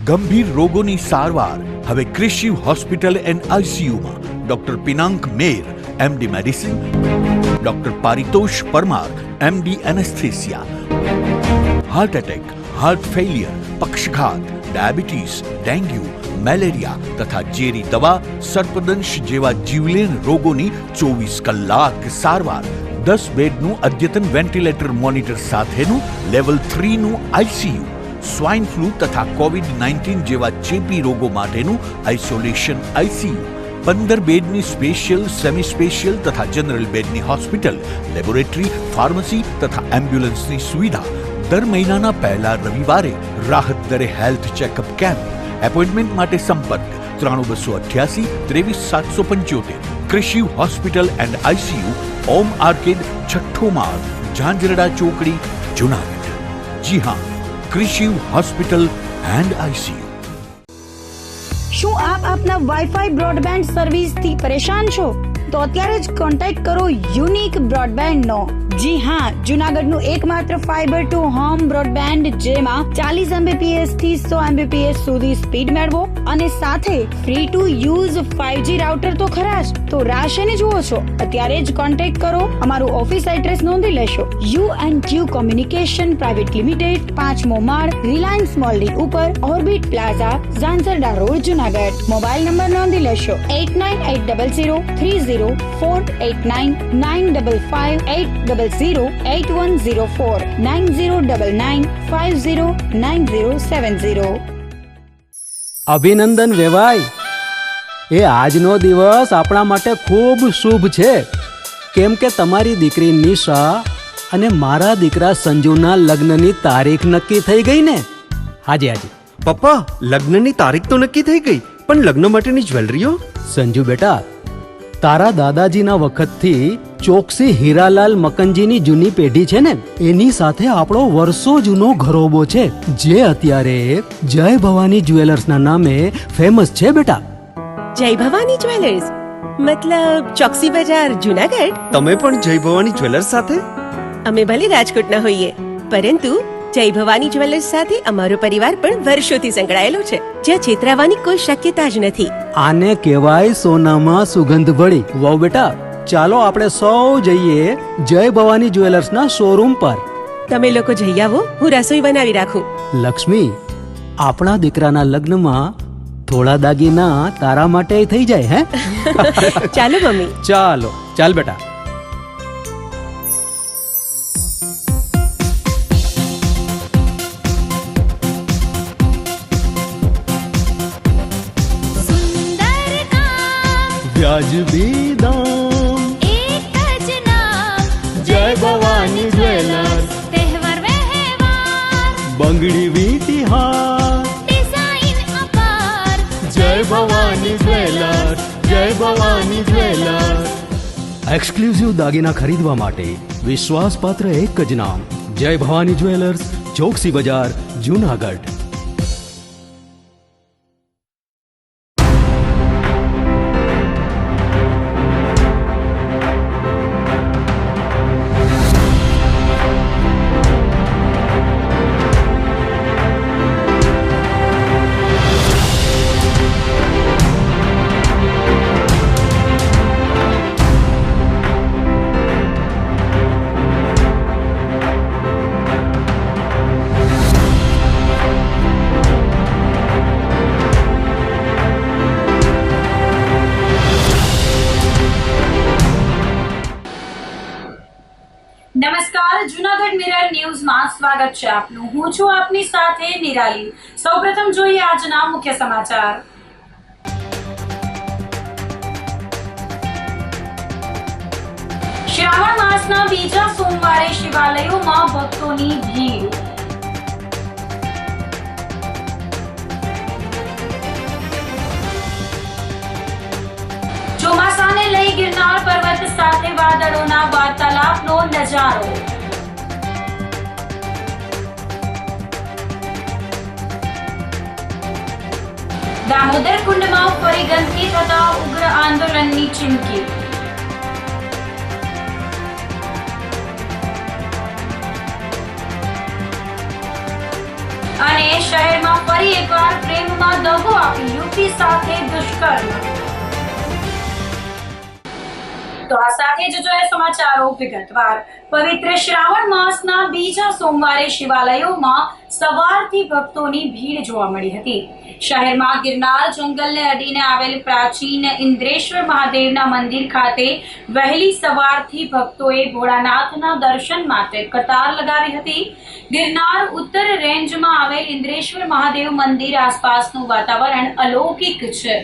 ગંભીર રોગોની સારવાર હવે ક્રિશિવ હોસ્પિટલ એન્ડ આઈસીયુમાં doctor Pinank Mer MD medicine, doctor Paritosh Parmar MD anaesthesia, heart attack, heart failure, પક્ષઘાત, ડાયાબિટીસ, ડેન્ગ્યુ, મેલેરિયા તથા ઝેરી દવા, સર્પદંશ જેવા જીવલેણ રોગોની 24 કલાક સારવાર, 10 બેડનું અદ્યતન વેન્ટિલેટર મોનિટર સાથેનું લેવલ 3નું આઈસીયુ, સ્વાઇન ફ્લૂ તથા કોવિડ-19 જેવા ચેપી રોગો માટેનું આઇસોલેશન આઈસીયુ, 15 બેડની સ્પેશિયલ, સેમી સ્પેશિયલ તથા જનરલ બેડની હોસ્પિટલ, લેબોરેટરી, ફાર્મસી તથા એમ્બ્યુલન્સની સુવિધા, દર મહિનાના પહેલા રવિવારે રાહત દરે હેલ્થ ચેકઅપ કેમ્પ. એપોઇન્ટમેન્ટ માટે સંપર્ક 9288 23775. Krishiv hospital and ICU, Om arcade, છઠ્ઠો માળ, ઝાંઝરડા ચોકડી, જુનાગઢ. જી હા, ક્રિશિવ હોસ્પિટલ એન્ડ આઈસીયુ. શું આપ આપના વાઈફાઈ બ્રોડબેન્ડ સર્વિસથી પરેશાન છો? તો અત્યારે જ કોન્ટેક્ટ કરો યુનિક બ્રોડબેન્ડ નો. જી હા, જુનાગઢનું એકમાત્ર ફાઈબર ટુ હોમ બ્રોડબેન્ડ, જેમાં 40 Mbps થી 100 Mbps સુધી સ્પીડ મેળવો અને સાથે free to use 5G router તો ખરા જ. તો રાહ શેની જુઓ છો? અત્યારે જ કોન્ટેક્ટ કરો. અમારું ઓફિસ એડ્રેસ નોંધી લેશો. U&Q કોમ્યુનિકેશન પ્રાઇવેટ લિમિટેડ, 5મો માળ, રિલાયન્સ મોલની ઉપર, orbit plaza, Zanzarda road, Junagadh. Mobile number નોંધી લેશો 89800304899558008104 9099509070. અભિનંદન વેવાય. એ આજનો દિવસ આપણા માટે ખૂબ શુભ છે, કેમ કે તમારી દીકરી નિશા અને મારા દીકરા સંજુના લગ્નની તારીખ નક્કી થઈ ગઈ ને. હાજી હાજી પપ્પા, લગ્નની તારીખ તો નક્કી થઈ ગઈ, પણ લગ્ન માટેની જ્વેલરીઓ? સંજુ બેટા, તારા દાદાજીના વખતથી ચોકસી હીરાલાલ મકનજીની જૂની પેઢી છે ને, એની સાથે આપણો વર્ષો જૂનો ઘરોબો છે, જે અત્યારે જય ભવાની જ્વેલર્સના નામે ફેમસ છે બેટા. જય ભવાની જ્વેલર્સ મતલબ ચોકસી બજાર, જુનાગઢ? તમે પણ જય ભવાની જ્વેલર્સ સાથે? અમે ભલે રાજકોટના હોઈએ, પરંતુ જય ભવાની જ્વેલર્સ સાથે અમારો પરિવાર પણ વર્ષોથી સંકળાયેલો છે, જ્યાં છેતરાવાની કોઈ શક્યતા જ નથી. આને કહેવાય સોનામાં સુગંધ ભળી. વાવ બેટા, ચાલો આપણે સૌ જઈએ જય ભવાની જ્વેલર્સના શોરૂમ પર. તમે લોકો જઈ આવો, હું રસોઈ બનાવી રાખું. લક્ષ્મી, આપણા દીકરાના લગ્નમાં થોડા દાગીના તારા માટે થઈ જાય. હે ચાલો મમ્મી. ચાલો ચાલ બેટા. વ્યાજબી દામ, એક જ નામ, જય ભવાની જ્વેલર્સ. તહેવાર વ્યવહાર, બંગડી વીંટી હાર, ડિઝાઇન અપાર, જય ભવાની જ્વેલર્સ, જય ભવાની જ્વેલર્સ. એક્સક્લુઝિવ દાગીના ખરીદવા માટે વિશ્વાસપાત્ર એક જ નામ, જય ભવાની જ્વેલર્સ, ચોકસી બજાર, જુનાગઢ. નમસ્કાર, જુનાગઢ મિરર ન્યૂઝમાં સ્વાગત છે આપનું. હું છું આપની સાથે નિરાલી. સૌપ્રથમ જોઈએ આજના મુખ્ય સમાચાર. શ્રાવણ માસના બીજા સોમવારે શિવાલયોમાં ભક્તોની ભીડ. ચોમાસાને લઈ ગિરનાર પર્વત સાથે વાદળોના વાર્તાલાપનો નજારો. દામોદર કુંડમાં ફરી ગંદકી થતા ઉગ્ર આંદોલનની ચીમકી. અને શહેરમાં ફરી એકવાર પ્રેમ યુવતી સાથે દુષ્કર્મ. તો આ સાથે જ જોઈએ સમાચારો વિગતવાર. પવિત્ર શ્રાવણ માસના બીજા સોમવારે શિવાલયોમાં સવારથી ભક્તોની ભીડ જોવા મળી હતી. શહેરમાં ગિરનાર જંગલને અડીને આવેલ પ્રાચીન ઇન્દ્રેશ્વર મહાદેવના મંદિર ખાતે વહેલી સવારથી ભક્તોએ ભોળાનાથના દર્શન માટે કતાર લગાવી હતી. ગિરનાર ઉત્તર રેન્જમાં આવેલ ઇન્દ્રેશ્વર મહાદેવ મંદિર આસપાસનું વાતાવરણ અલૌકિક છે,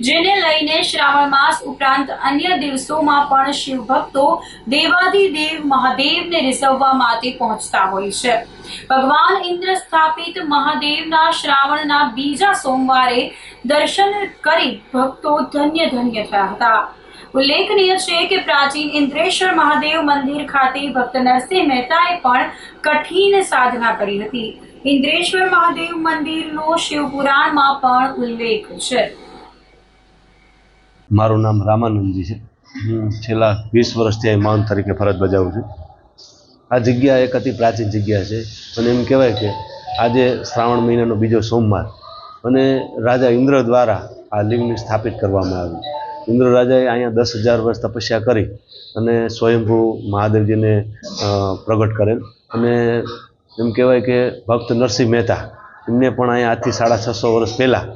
જેને લઈને શ્રાવણ માસ ઉપરાંત અન્ય દિવસોમાં પણ શિવ ભક્તો દેવાધિદેવ મહાદેવને રીઝવવા માટે પહોંચતા હોય છે. ભગવાન ઇન્દ્ર સ્થાપિત મહાદેવના શ્રાવણના બીજા સોમવારે દર્શન કરી ભક્તો ધન્ય ધન્ય થયા હતા. ઉલ્લેખનીય છે કે પ્રાચીન ઇન્દ્રેશ્વર મહાદેવ મંદિર ખાતે ભક્ત નરસિંહ મહેતાએ પણ કઠિન સાધના કરી હતી. ઇન્દ્રેશ્વર મહાદેવ મંદિરનો શિવપુરાણમાં પણ ઉલ્લેખ છે. મારું નામ રામાનંદજી છે. હું છેલ્લા 20 વર્ષથી અહીં માઉન્ટ તરીકે ફરજ બજાવું છું. આ જગ્યા એક અતિ પ્રાચીન જગ્યા છે અને એમ કહેવાય કે આજે શ્રાવણ મહિનાનો બીજો સોમવાર અને રાજા ઇન્દ્ર દ્વારા આ લિંગને સ્થાપિત કરવામાં આવ્યું. ઇન્દ્ર રાજાએ અહીંયા 10,000 વર્ષ તપસ્યા કરી અને સ્વયંભૂ મહાદેવજીને પ્રગટ કરેલ. અને એમ કહેવાય કે ભક્ત નરસિંહ મહેતા એમને પણ અહીંયા આજથી 650 વર્ષ પહેલાં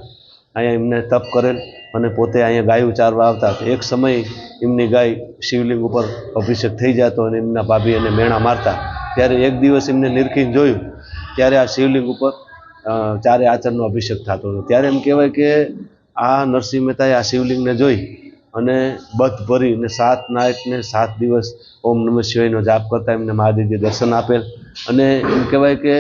અહીંયા એમને તપ કરેલ અને પોતે અહીંયા ગાયું ચારવા આવતા. એક સમય એમની ગાય શિવલિંગ ઉપર અભિષેક થઈ જતો અને એમના ભાભી એને મેણા મારતા. ત્યારે એક દિવસ એમને નિરખીને જોયું ત્યારે આ શિવલિંગ ઉપર ચારે આચરણનો અભિષેક થતો હતો. ત્યારે એમ કહેવાય કે આ નરસિંહ મહેતાએ આ શિવલિંગને જોઈ અને બધ ભરીને 7 નાઈટ ને 7 દિવસ ઓમ નમઃ શિવાયનો જાપ કરતા એમને મહાદેવજી દર્શન આપેલ. અને એમ કહેવાય કે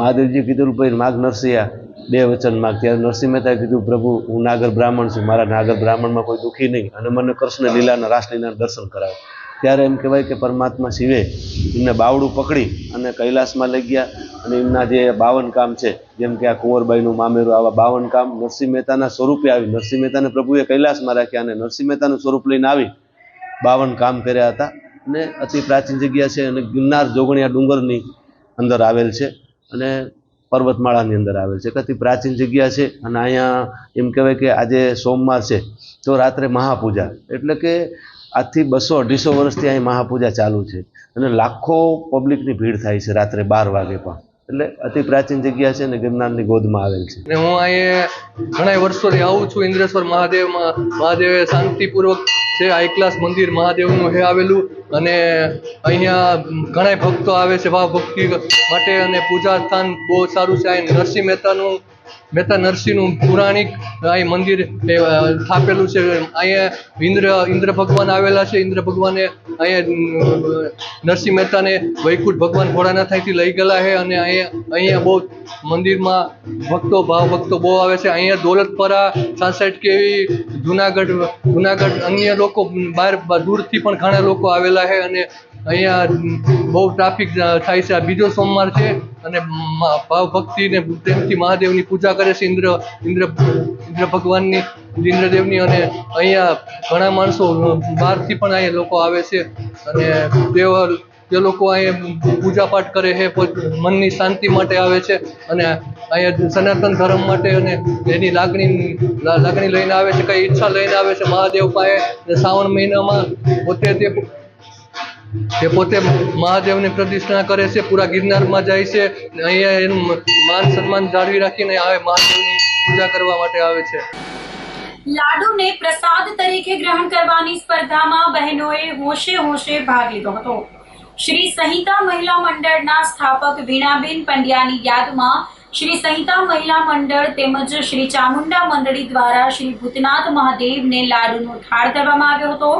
મહાદેવજી કીધું ભાઈ માગ નરસિંહા 2 વચન માગ. ત્યારે નરસિંહ મહેતાએ કીધું પ્રભુ હું નાગર બ્રાહ્મણ છું, મારા નાગર બ્રાહ્મણમાં કોઈ દુઃખી નહીં અને મને કૃષ્ણ લીલાના રાસલીલાના દર્શન કરાવે. ત્યારે એમ કહેવાય કે પરમાત્મા શિવે એમને બાવડું પકડી અને કૈલાસમાં લઈ ગયા અને એમના જે 52 કામ છે, જેમ કે આ કુંવરબાઈનું મામેરું, આવા 52 કામ નરસિંહ મહેતાના સ્વરૂપે આવી. નરસિંહ મહેતાને પ્રભુએ કૈલાસમાં રાખ્યા અને નરસિંહ મહેતાનું સ્વરૂપ લઈને આવી 52 કામ કર્યા હતા. અને અતિ પ્રાચીન જગ્યા છે અને ગિરનાર જોગણિયા ડુંગરની અંદર આવેલ છે અને પર્વતમાળાની અંદર આવેલ છે. અતિ પ્રાચીન જગ્યા છે અને અહીંયા એમ કહેવાય કે આજે સોમવાર છે તો રાત્રે મહાપૂજા, એટલે કે આજથી 200-250 વર્ષથી અહીં મહાપૂજા ચાલુ છે અને લાખો પબ્લિકની ભીડ થાય છે રાત્રે 12 વાગે પણ. એટલે અતિ પ્રાચીન જગ્યા છે અને ગિરનારની ગોદમાં આવેલ છે. અને હું અહીંયા ઘણા વર્ષોથી આવું છું. ઇન્દ્રેશ્વર મહાદેવમાં મહાદેવે શાંતિપૂર્વક છે હાઈ ક્લાસ મંદિર મહાદેવનું છે આવેલું અને અહીંયા ઘણા ભક્તો આવે છે ભાવ ભક્તિ માટે અને પૂજા સ્થાન બહુ સારું છે. અહીં નરસિંહ મહેતા નરસિંહનું પૌરાણિક અહીં મંદિર સ્થાપેલું છે. અહીંયા ઇન્દ્ર ભગવાન આવેલા છે. ઇન્દ્ર ભગવાને અહીંયા નરસિંહ મહેતાને વૈકુંઠ ભગવાન ભોળાનાથથી લઈ ગયેલા છે અને અહીંયા બહુ મંદિરમાં ભાવ ભક્તો બહુ આવે છે. અહીંયા દોલતપરા સાસઠ કેવી જુનાગઢ અન્ય લોકો બહાર દૂરથી પણ ઘણા લોકો આવેલા છે અને અહીંયા બહુ ટ્રાફિક થાય છે. આ બીજો સોમવાર છે અને ભાવ ભક્તિ ને પ્રેમથી મહાદેવની પૂજા કરે છે ઇન્દ્ર ભગવાનની, ઇન્દ્રદેવની. અને અહીંયા ઘણા માણસો બહારથી પણ અહીંયા લોકો આવે છે અને તે લોકો અહીંયા પૂજા પાઠ કરે છે, મનની શાંતિ માટે આવે છે અને અહીંયા સનાતન ધર્મ માટે અને એની લાગણી લઈને આવે છે, કઈ ઈચ્છા લઈને આવે છે મહાદેવ પાસે. શ્રાવણ મહિનામાં પોતે મહાદેવની પ્રતિષ્ઠા કરે છે, પૂરા ગિરનારમાં જાય છે. અહીંયા એનું માન સન્માન જાળવી રાખીને આવે મહાદેવની પૂજા કરવા માટે આવે છે. લાડુને પ્રસાદ તરીકે ગ્રહણ કરવાની સ્પર્ધામાં બહેનોએ હોશે ભાગ લીધો હતો. શ્રી સંહિતા મહિલા મંડળના સ્થાપક વીણાબેન પંડ્યાની યાદમાં શ્રી સંહિતા મહિલા મંડળ તેમજ શ્રી ચામુંડા મંડળી દ્વારા શ્રી ભૂતનાથ મહાદેવને લાડુનો થાળ ધરવામાં આવ્યો હતો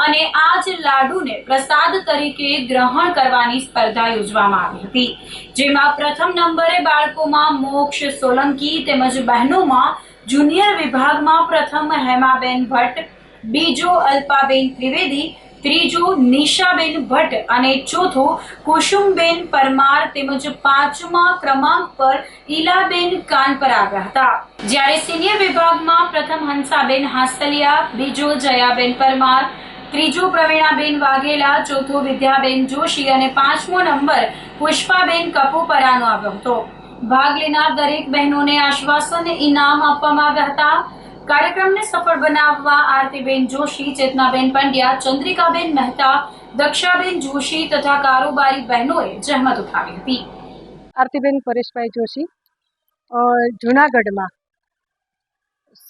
અને આ જ લાડુને પ્રસાદ તરીકે ગ્રહણ કરવાની સ્પર્ધા યોજવામાં આવી હતી, જેમાં પ્રથમ નંબરે બાળકોમાં મોક્ષ સોલંકી તેમજ બહેનોમાં જુનિયર વિભાગમાં પ્રથમ હેમાબેન ભટ્ટ, બીજો અલ્પાબેન ત્રિવેદી, ત્રીજો નિશાબેન ભટ્ટ અને ચોથો કુસુમબેન પરમાર તેમજ 5મા ક્રમાંક પર ઈલાબેન કાનપર આવ્યા હતા. જ્યારે સિનિયર વિભાગમાં પ્રથમ હંસાબેન હાસલિયા, બીજો જયાબેન પરમાર, ત્રીજો પ્રવીણાબેન વાઘેલા, ચોથો વિદ્યાબેન જોશી અને 5મો નંબર પુષ્પાબેન કપોપરાનો આવ્યો હતો. ભાગ લેનાર દરેક બહેનોને આશ્વાસન ઇનામ આપવામાં આવ્યા હતા. કાર્યક્રમને સફળ બનાવવા આરતીબેન જોશી, ચેતનાબેન પંડ્યા, ચંદ્રિકાબેન મહેતા, દક્ષાબેન જોશી તથા કારોબારી બહેનોએ જહેમત ઉઠાવી હતી. આરતીબેન પરેશભાઈ જોશી, જૂનાગઢમાં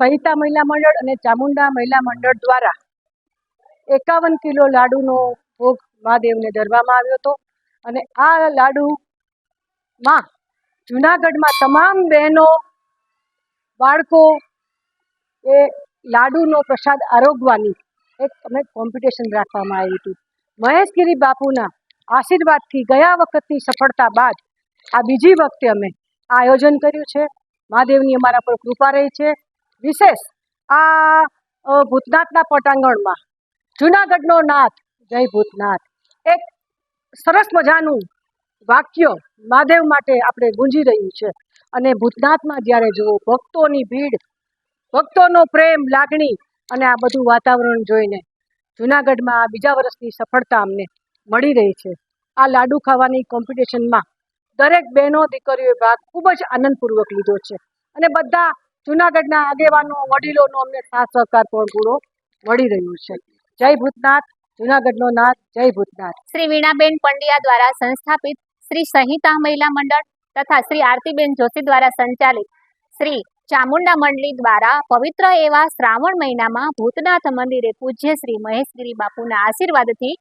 સહિતા મહિલા મંડળ અને ચામુંડા મહિલા મંડળ દ્વારા 51 કિલો લાડુનો ભોગ મહાદેવને ધરવામાં આવ્યો હતો. અને આ લાડુમાં જૂનાગઢમાં તમામ બહેનો, બાળકો એ લાડુનો પ્રસાદ આરોગવાની એક અમે કોમ્પિટિશન રાખવામાં આવી હતી. મહેશગીરી બાપુના આશીર્વાદથી ગયા વખતની સફળતા બાદ આ બીજી વખતે અમે આ આયોજન કર્યું છે. મહાદેવની અમારા પર કૃપા રહી છે. વિશેષ આ ભૂતનાથના પટાંગણમાં જૂનાગઢનો નાથ જય ભૂતનાથ એક સરસ મજાનું વાક્ય મહાદેવ માટે આપણે ગુંજી રહ્યું છે. અને ભૂતનાથમાં જ્યારે જુઓ ભક્તોની ભીડ, ભક્તોનો પ્રેમ, લાગણી અને આ બધું વાતાવરણ જોઈને જૂનાગઢમાં આ બીજા વર્ષની સફળતા અમને મળી રહી છે. આ લાડુ ખાવાની કોમ્પિટિશનમાં દરેક બહેનો દીકરીઓએ ભાગ ખૂબ જ આનંદપૂર્વક લીધો છે. અને બધા જૂનાગઢના આગેવાનો, વડીલોનો અમને સાથ સહકાર પણ પૂરો મળી રહ્યો છે. જય ભૂતનાથ, જૂનાગઢનો નાથ, જય ભૂતનાથ. શ્રી વીણાબેન પંડ્યા દ્વારા સંસ્થાપિત શ્રી સંહિતા મહિલા મંડળ તથા શ્રી આરતીબેન જોશી દ્વારા સંચાલિત શ્રી ચામુંડા મંડળી દ્વારા પવિત્ર એવા શ્રાવણ મહિનામાં ભૂતનાથ મંદિરે પૂજ્ય શ્રી મહેશગીરી બાપુના આશીર્વાદથી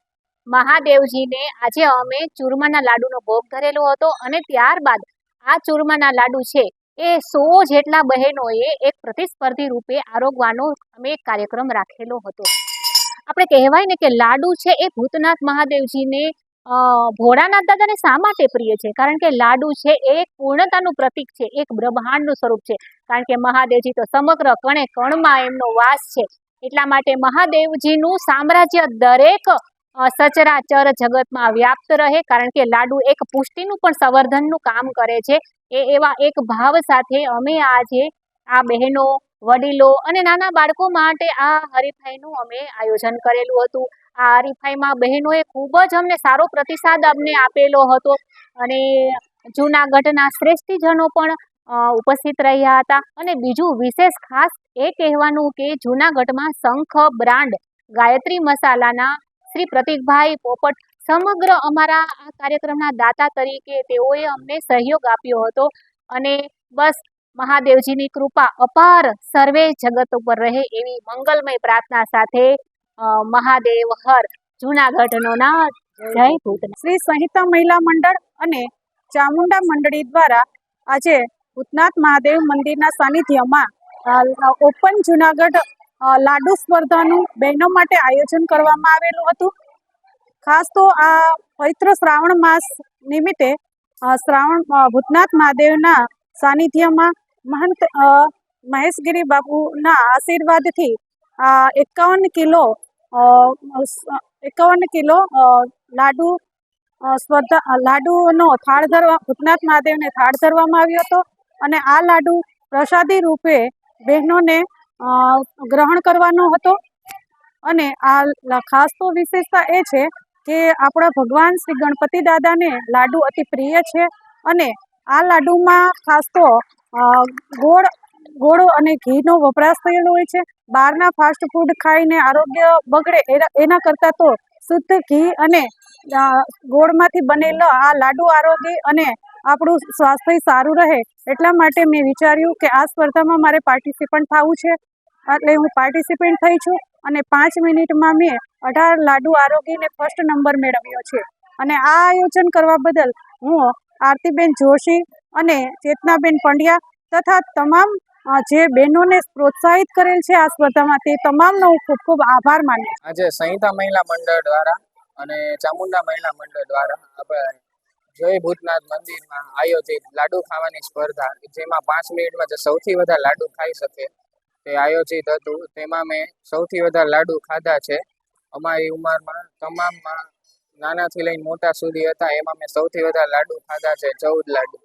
મહાદેવજીને આજે અમે ચૂરમાના લાડુનો ભોગ ધરેલો હતો. અને ત્યારબાદ આ ચૂરમાના લાડુ છે એ 100 જેટલા બહેનોએ એક પ્રતિસ્પર્ધી રૂપે આરોગવાનો અમે એક કાર્યક્રમ રાખેલો હતો. આપણે કહેવાય ને કે લાડુ છે એ ભૂતનાથ મહાદેવજીને ભોળાનાથ દાદાને શા માટે પ્રિય છે? કારણ કે લાડુ છે એ એક પૂર્ણતાનું પ્રતીક છે, એક બ્રહ્માંડનું સ્વરૂપ છે. કારણ કે મહાદેવજી તો સમગ્ર કણે કણમાં એમનો વાસ છે. એટલા માટે મહાદેવજીનું સામ્રાજ્ય દરેક સચરાચર જગતમાં વ્યાપ્ત રહે. કારણ કે લાડુ એક પુષ્ટિનું પણ સંવર્ધનનું કામ કરે છે. એવા એક ભાવ સાથે અમે આજે આ બહેનો, વડીલો અને નાના બાળકો માટે આ હરીફાઈનું અમે આયોજન કરેલું હતું. આ હરીફાઈમાં બહેનોએ ખૂબ જ અમને સારો પ્રતિસાદ અમને આપેલો હતો. અને જૂનાગઢના શ્રેષ્ઠીજનો પણ ઉપસ્થિત રહ્યા હતા. અને બીજું વિશેષ ખાસ એ કહેવાનું કે જૂનાગઢમાં શંખ બ્રાન્ડ ગાયત્રી મસાલાના શ્રી પ્રતિકભાઈ પોપટ સમગ્ર અમારા આ કાર્યક્રમના દાતા તરીકે તેઓએ અમને સહયોગ આપ્યો હતો. અને બસ મહાદેવજીની કૃપા અપાર સર્વે જગત ઉપર રહે એવી મંગલમય પ્રાર્થના સાથે મહાદેવ હર, જૂનાગઢનો નાથ, જય ભૂતનાથ. શ્રી સંહિતા મહિલા મંડળ અને ચામુંડા મંડળી દ્વારા આજે ભૂતનાથ મહાદેવ મંદિરના સાનિધ્યમાં ઓપન જૂનાગઢ લાડુ સ્પર્ધાનું બહેનો માટે આયોજન કરવામાં આવેલું હતું. ખાસ તો આ પવિત્ર શ્રાવણ માસ નિમિત્તે ભૂતનાથ મહાદેવના સાનિધ્યમાં મહંત મહેશગીરી બાપુના આશીર્વાદથી 51 કિલો લાડુનો થાળ ભૂતનાથ મહાદેવને થાળ ધરવામાં આવ્યો હતો. અને આ લાડુ પ્રસાદી રૂપે બહેનોને ગ્રહણ કરવાનો હતો. અને આ ખાસ તો વિશેષતા એ છે કે આપણા ભગવાન શ્રી ગણપતિ દાદાને લાડુ અતિ પ્રિય છે. અને આ લાડુમાં ખાસ તો ગોળ અને ઘીનો વપરાશ થયેલો હોય છે. બહારના ફાસ્ટ ફૂડ ખાઈને આરોગ્ય બગડે એના કરતાં તો શુદ્ધ ઘી અને ગોળમાંથી બનેલા આ લાડુ આરોગી અને આપણું સ્વાસ્થ્ય સારું રહે એટલા માટે મેં વિચાર્યું કે આ સ્પર્ધામાં મારે પાર્ટિસિપન્ટ થવું છે. એટલે હું પાર્ટિસિપેન્ટ થઈ છું. અને 5 મિનિટમાં મેં 18 લાડુ આરોગીને ફર્સ્ટ નંબર મેળવ્યો છે. અને આ આયોજન કરવા બદલ હું આરતીબેન જોશી અને ચેતનાબેન પંડ્યા તથા તમામ જે બહેનોને પ્રોત્સાહિત કરેલ છે આ સ્પર્ધામાં તે તમામનો હું ખૂબ ખૂબ આભાર માનું છું. આજે સંહિતા મહિલા મંડળ દ્વારા અને ચામુંડા મહિલા મંડળ દ્વારા આપણે જય ભૂતનાથ મંદિરમાં આયોજિત લાડુ ખાવાની સ્પર્ધા, જેમાં 5 મિનિટમાં જે સૌથી વધારે લાડુ ખાઈ શકે તે આયોજિત હતું. તેમાં મેં સૌથી વધારે લાડુ ખાધા છે. અમારી ઉંમરમાં તમામમાં નાનાથી લઈને મોટા સુધી હતા, એમાં મેં સૌથી વધારે લાડુ ખાધા છે, 14 લાડુ.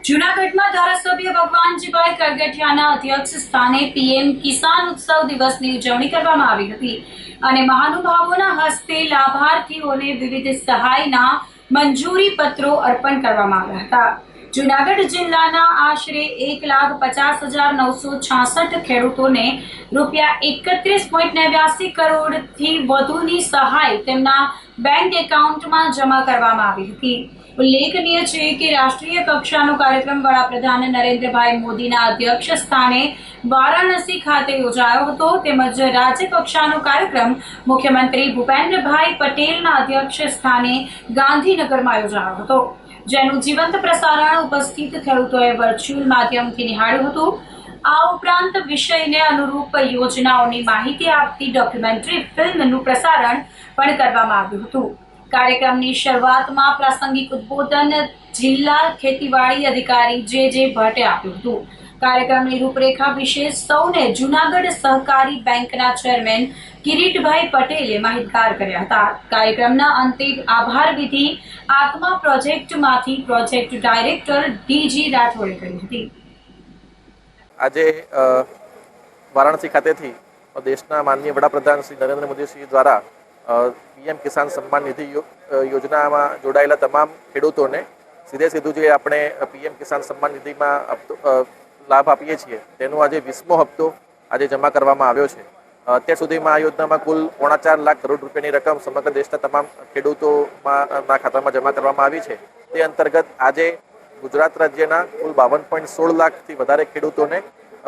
જૂનાગઢમાં ધારાસભ્ય ભગવાનજીભાઈ કરગઠિયાના અધ્યક્ષ સ્થાને પીએમ કિસાન ઉત્સવ દિવસની ઉજવણી કરવામાં આવી હતી. અને મહાનુભાવોના હસ્તે લાભાર્થીઓને વિવિધ સહાયના મંજૂરી પત્રો અર્પણ કરવામાં આવ્યા હતા. જૂનાગઢ જિલ્લાના આશરે 1,50,966 ખેડૂતોને ₹31.89 કરોડથી વધુની સહાય તેમના બેંક એકાઉન્ટમાં જમા કરવામાં આવી હતી. ઉલ્લેખનીય છે કે રાષ્ટ્રીય કક્ષાનો કાર્યક્રમ વડાપ્રધાન નરેન્દ્રભાઈ મોદીના અધ્યક્ષ સ્થાને વારાણસી ખાતે યોજાયો હતો, તેમજ રાજ્ય કક્ષાનો કાર્યક્રમ મુખ્યમંત્રી ભૂપેન્દ્રભાઈ પટેલના અધ્યક્ષ સ્થાને ગાંધીનગરમાં યોજાયો હતો, જેનું જીવંત પ્રસારણ ઉપસ્થિત ખેડૂતોએ વર્ચ્યુઅલ માધ્યમથી નિહાળ્યું હતું. આ ઉપરાંત વિષયને અનુરૂપ યોજનાઓની માહિતી આપતી ડોક્યુમેન્ટરી ફિલ્મનું પ્રસારણ પણ કરવામાં આવ્યું હતું. કાર્યક્રમની શરૂઆતમાં પ્રાસંગિક ઉદ્બોધન જિલ્લા ખેતીવાડી અધિકારી જે ભટ્ટે આપ્યું હતું. કાર્યક્રમની રૂપરેખા વિશે સૌને જૂનાગઢ સહકારી બેંકના ચેરમેન કિરીટભાઈ પટેલે માહિતગાર કર્યા હતા. કાર્યક્રમના અંતે આભાર વિધિ આત્મા પ્રોજેક્ટમાંથી પ્રોજેક્ટ ડાયરેક્ટર ડીજી રાઠોડે કરી હતી. આજે વારાણસી ખાતેથી દેશના માનનીય વડાપ્રધાન શ્રી નરેન્દ્ર મોદીશ્રી દ્વારા પીએમ કિસાન સન્માન નિધિ યોજનામાં જોડાયેલા તમામ ખેડૂતોને સીધું જે આપણે પીએમ કિસાન સન્માન નિધિમાં લાભ આપીએ છીએ તેનો આજે 20મો હપ્તો આજે જમા કરવામાં આવ્યો છે. અત્યાર સુધીમાં આ યોજનામાં કુલ 4.25 લાખ કરોડ રૂપિયાની રકમ સમગ્ર દેશના તમામ ખેડૂતોના ખાતામાં જમા કરવામાં આવી છે. તે અંતર્ગત આજે ગુજરાત રાજ્યના કુલ 52.16 લાખથી વધારે ખેડૂતોને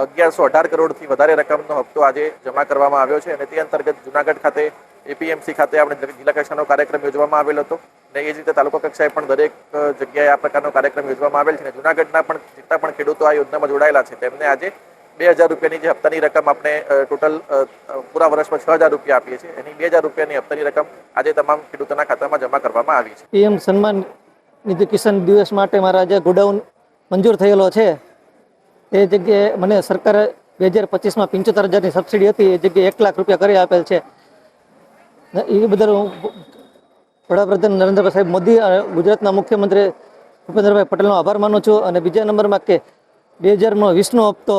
1118 કરોડથી વધારે રકમનો હપ્તો આજે જમા કરવામાં આવ્યો છે. અને તે અંતર્ગત જૂનાગઢ ખાતે એપીએમસી ખાતે આપણે જિલ્લા કક્ષાનો કાર્યક્રમ યોજવામાં આવેલો હતો અને એ જ રીતે તાલુકા કક્ષાએ પણ દરેક જગ્યાએ આ પ્રકારનો કાર્યક્રમ યોજવામાં આવેલ છે. અને જૂનાગઢના પણ જેટલા પણ ખેડૂતો આ યોજનામાં જોડાયેલા છે તેમને આજે 2,000 રૂપિયાની જે હપ્તાની રકમ આપણે ટોટલ પૂરા વર્ષમાં 6,000 રૂપિયા આપીએ છીએ, એની 2,000 રૂપિયાની હપ્તાની રકમ આજે તમામ ખેડૂતોના ખાતામાં જમા કરવામાં આવી છે. પીએમ સન્માન નિધિ કિસાન દિવસ માટે મારા જે ગોડાઉન મંજૂર થયેલો છે એ જગ્યાએ મને સરકારે 2025માં 75,000ની સબસિડી હતી, એ જગ્યાએ 1 લાખ રૂપિયા કરી આપેલ છે. એ બદલ હું વડાપ્રધાન નરેન્દ્રભાઈ સાહેબ મોદી અને ગુજરાતના મુખ્યમંત્રી ભૂપેન્દ્રભાઈ પટેલનો આભાર માનું છું. અને બીજા નંબરમાં કે 2020નો હપ્તો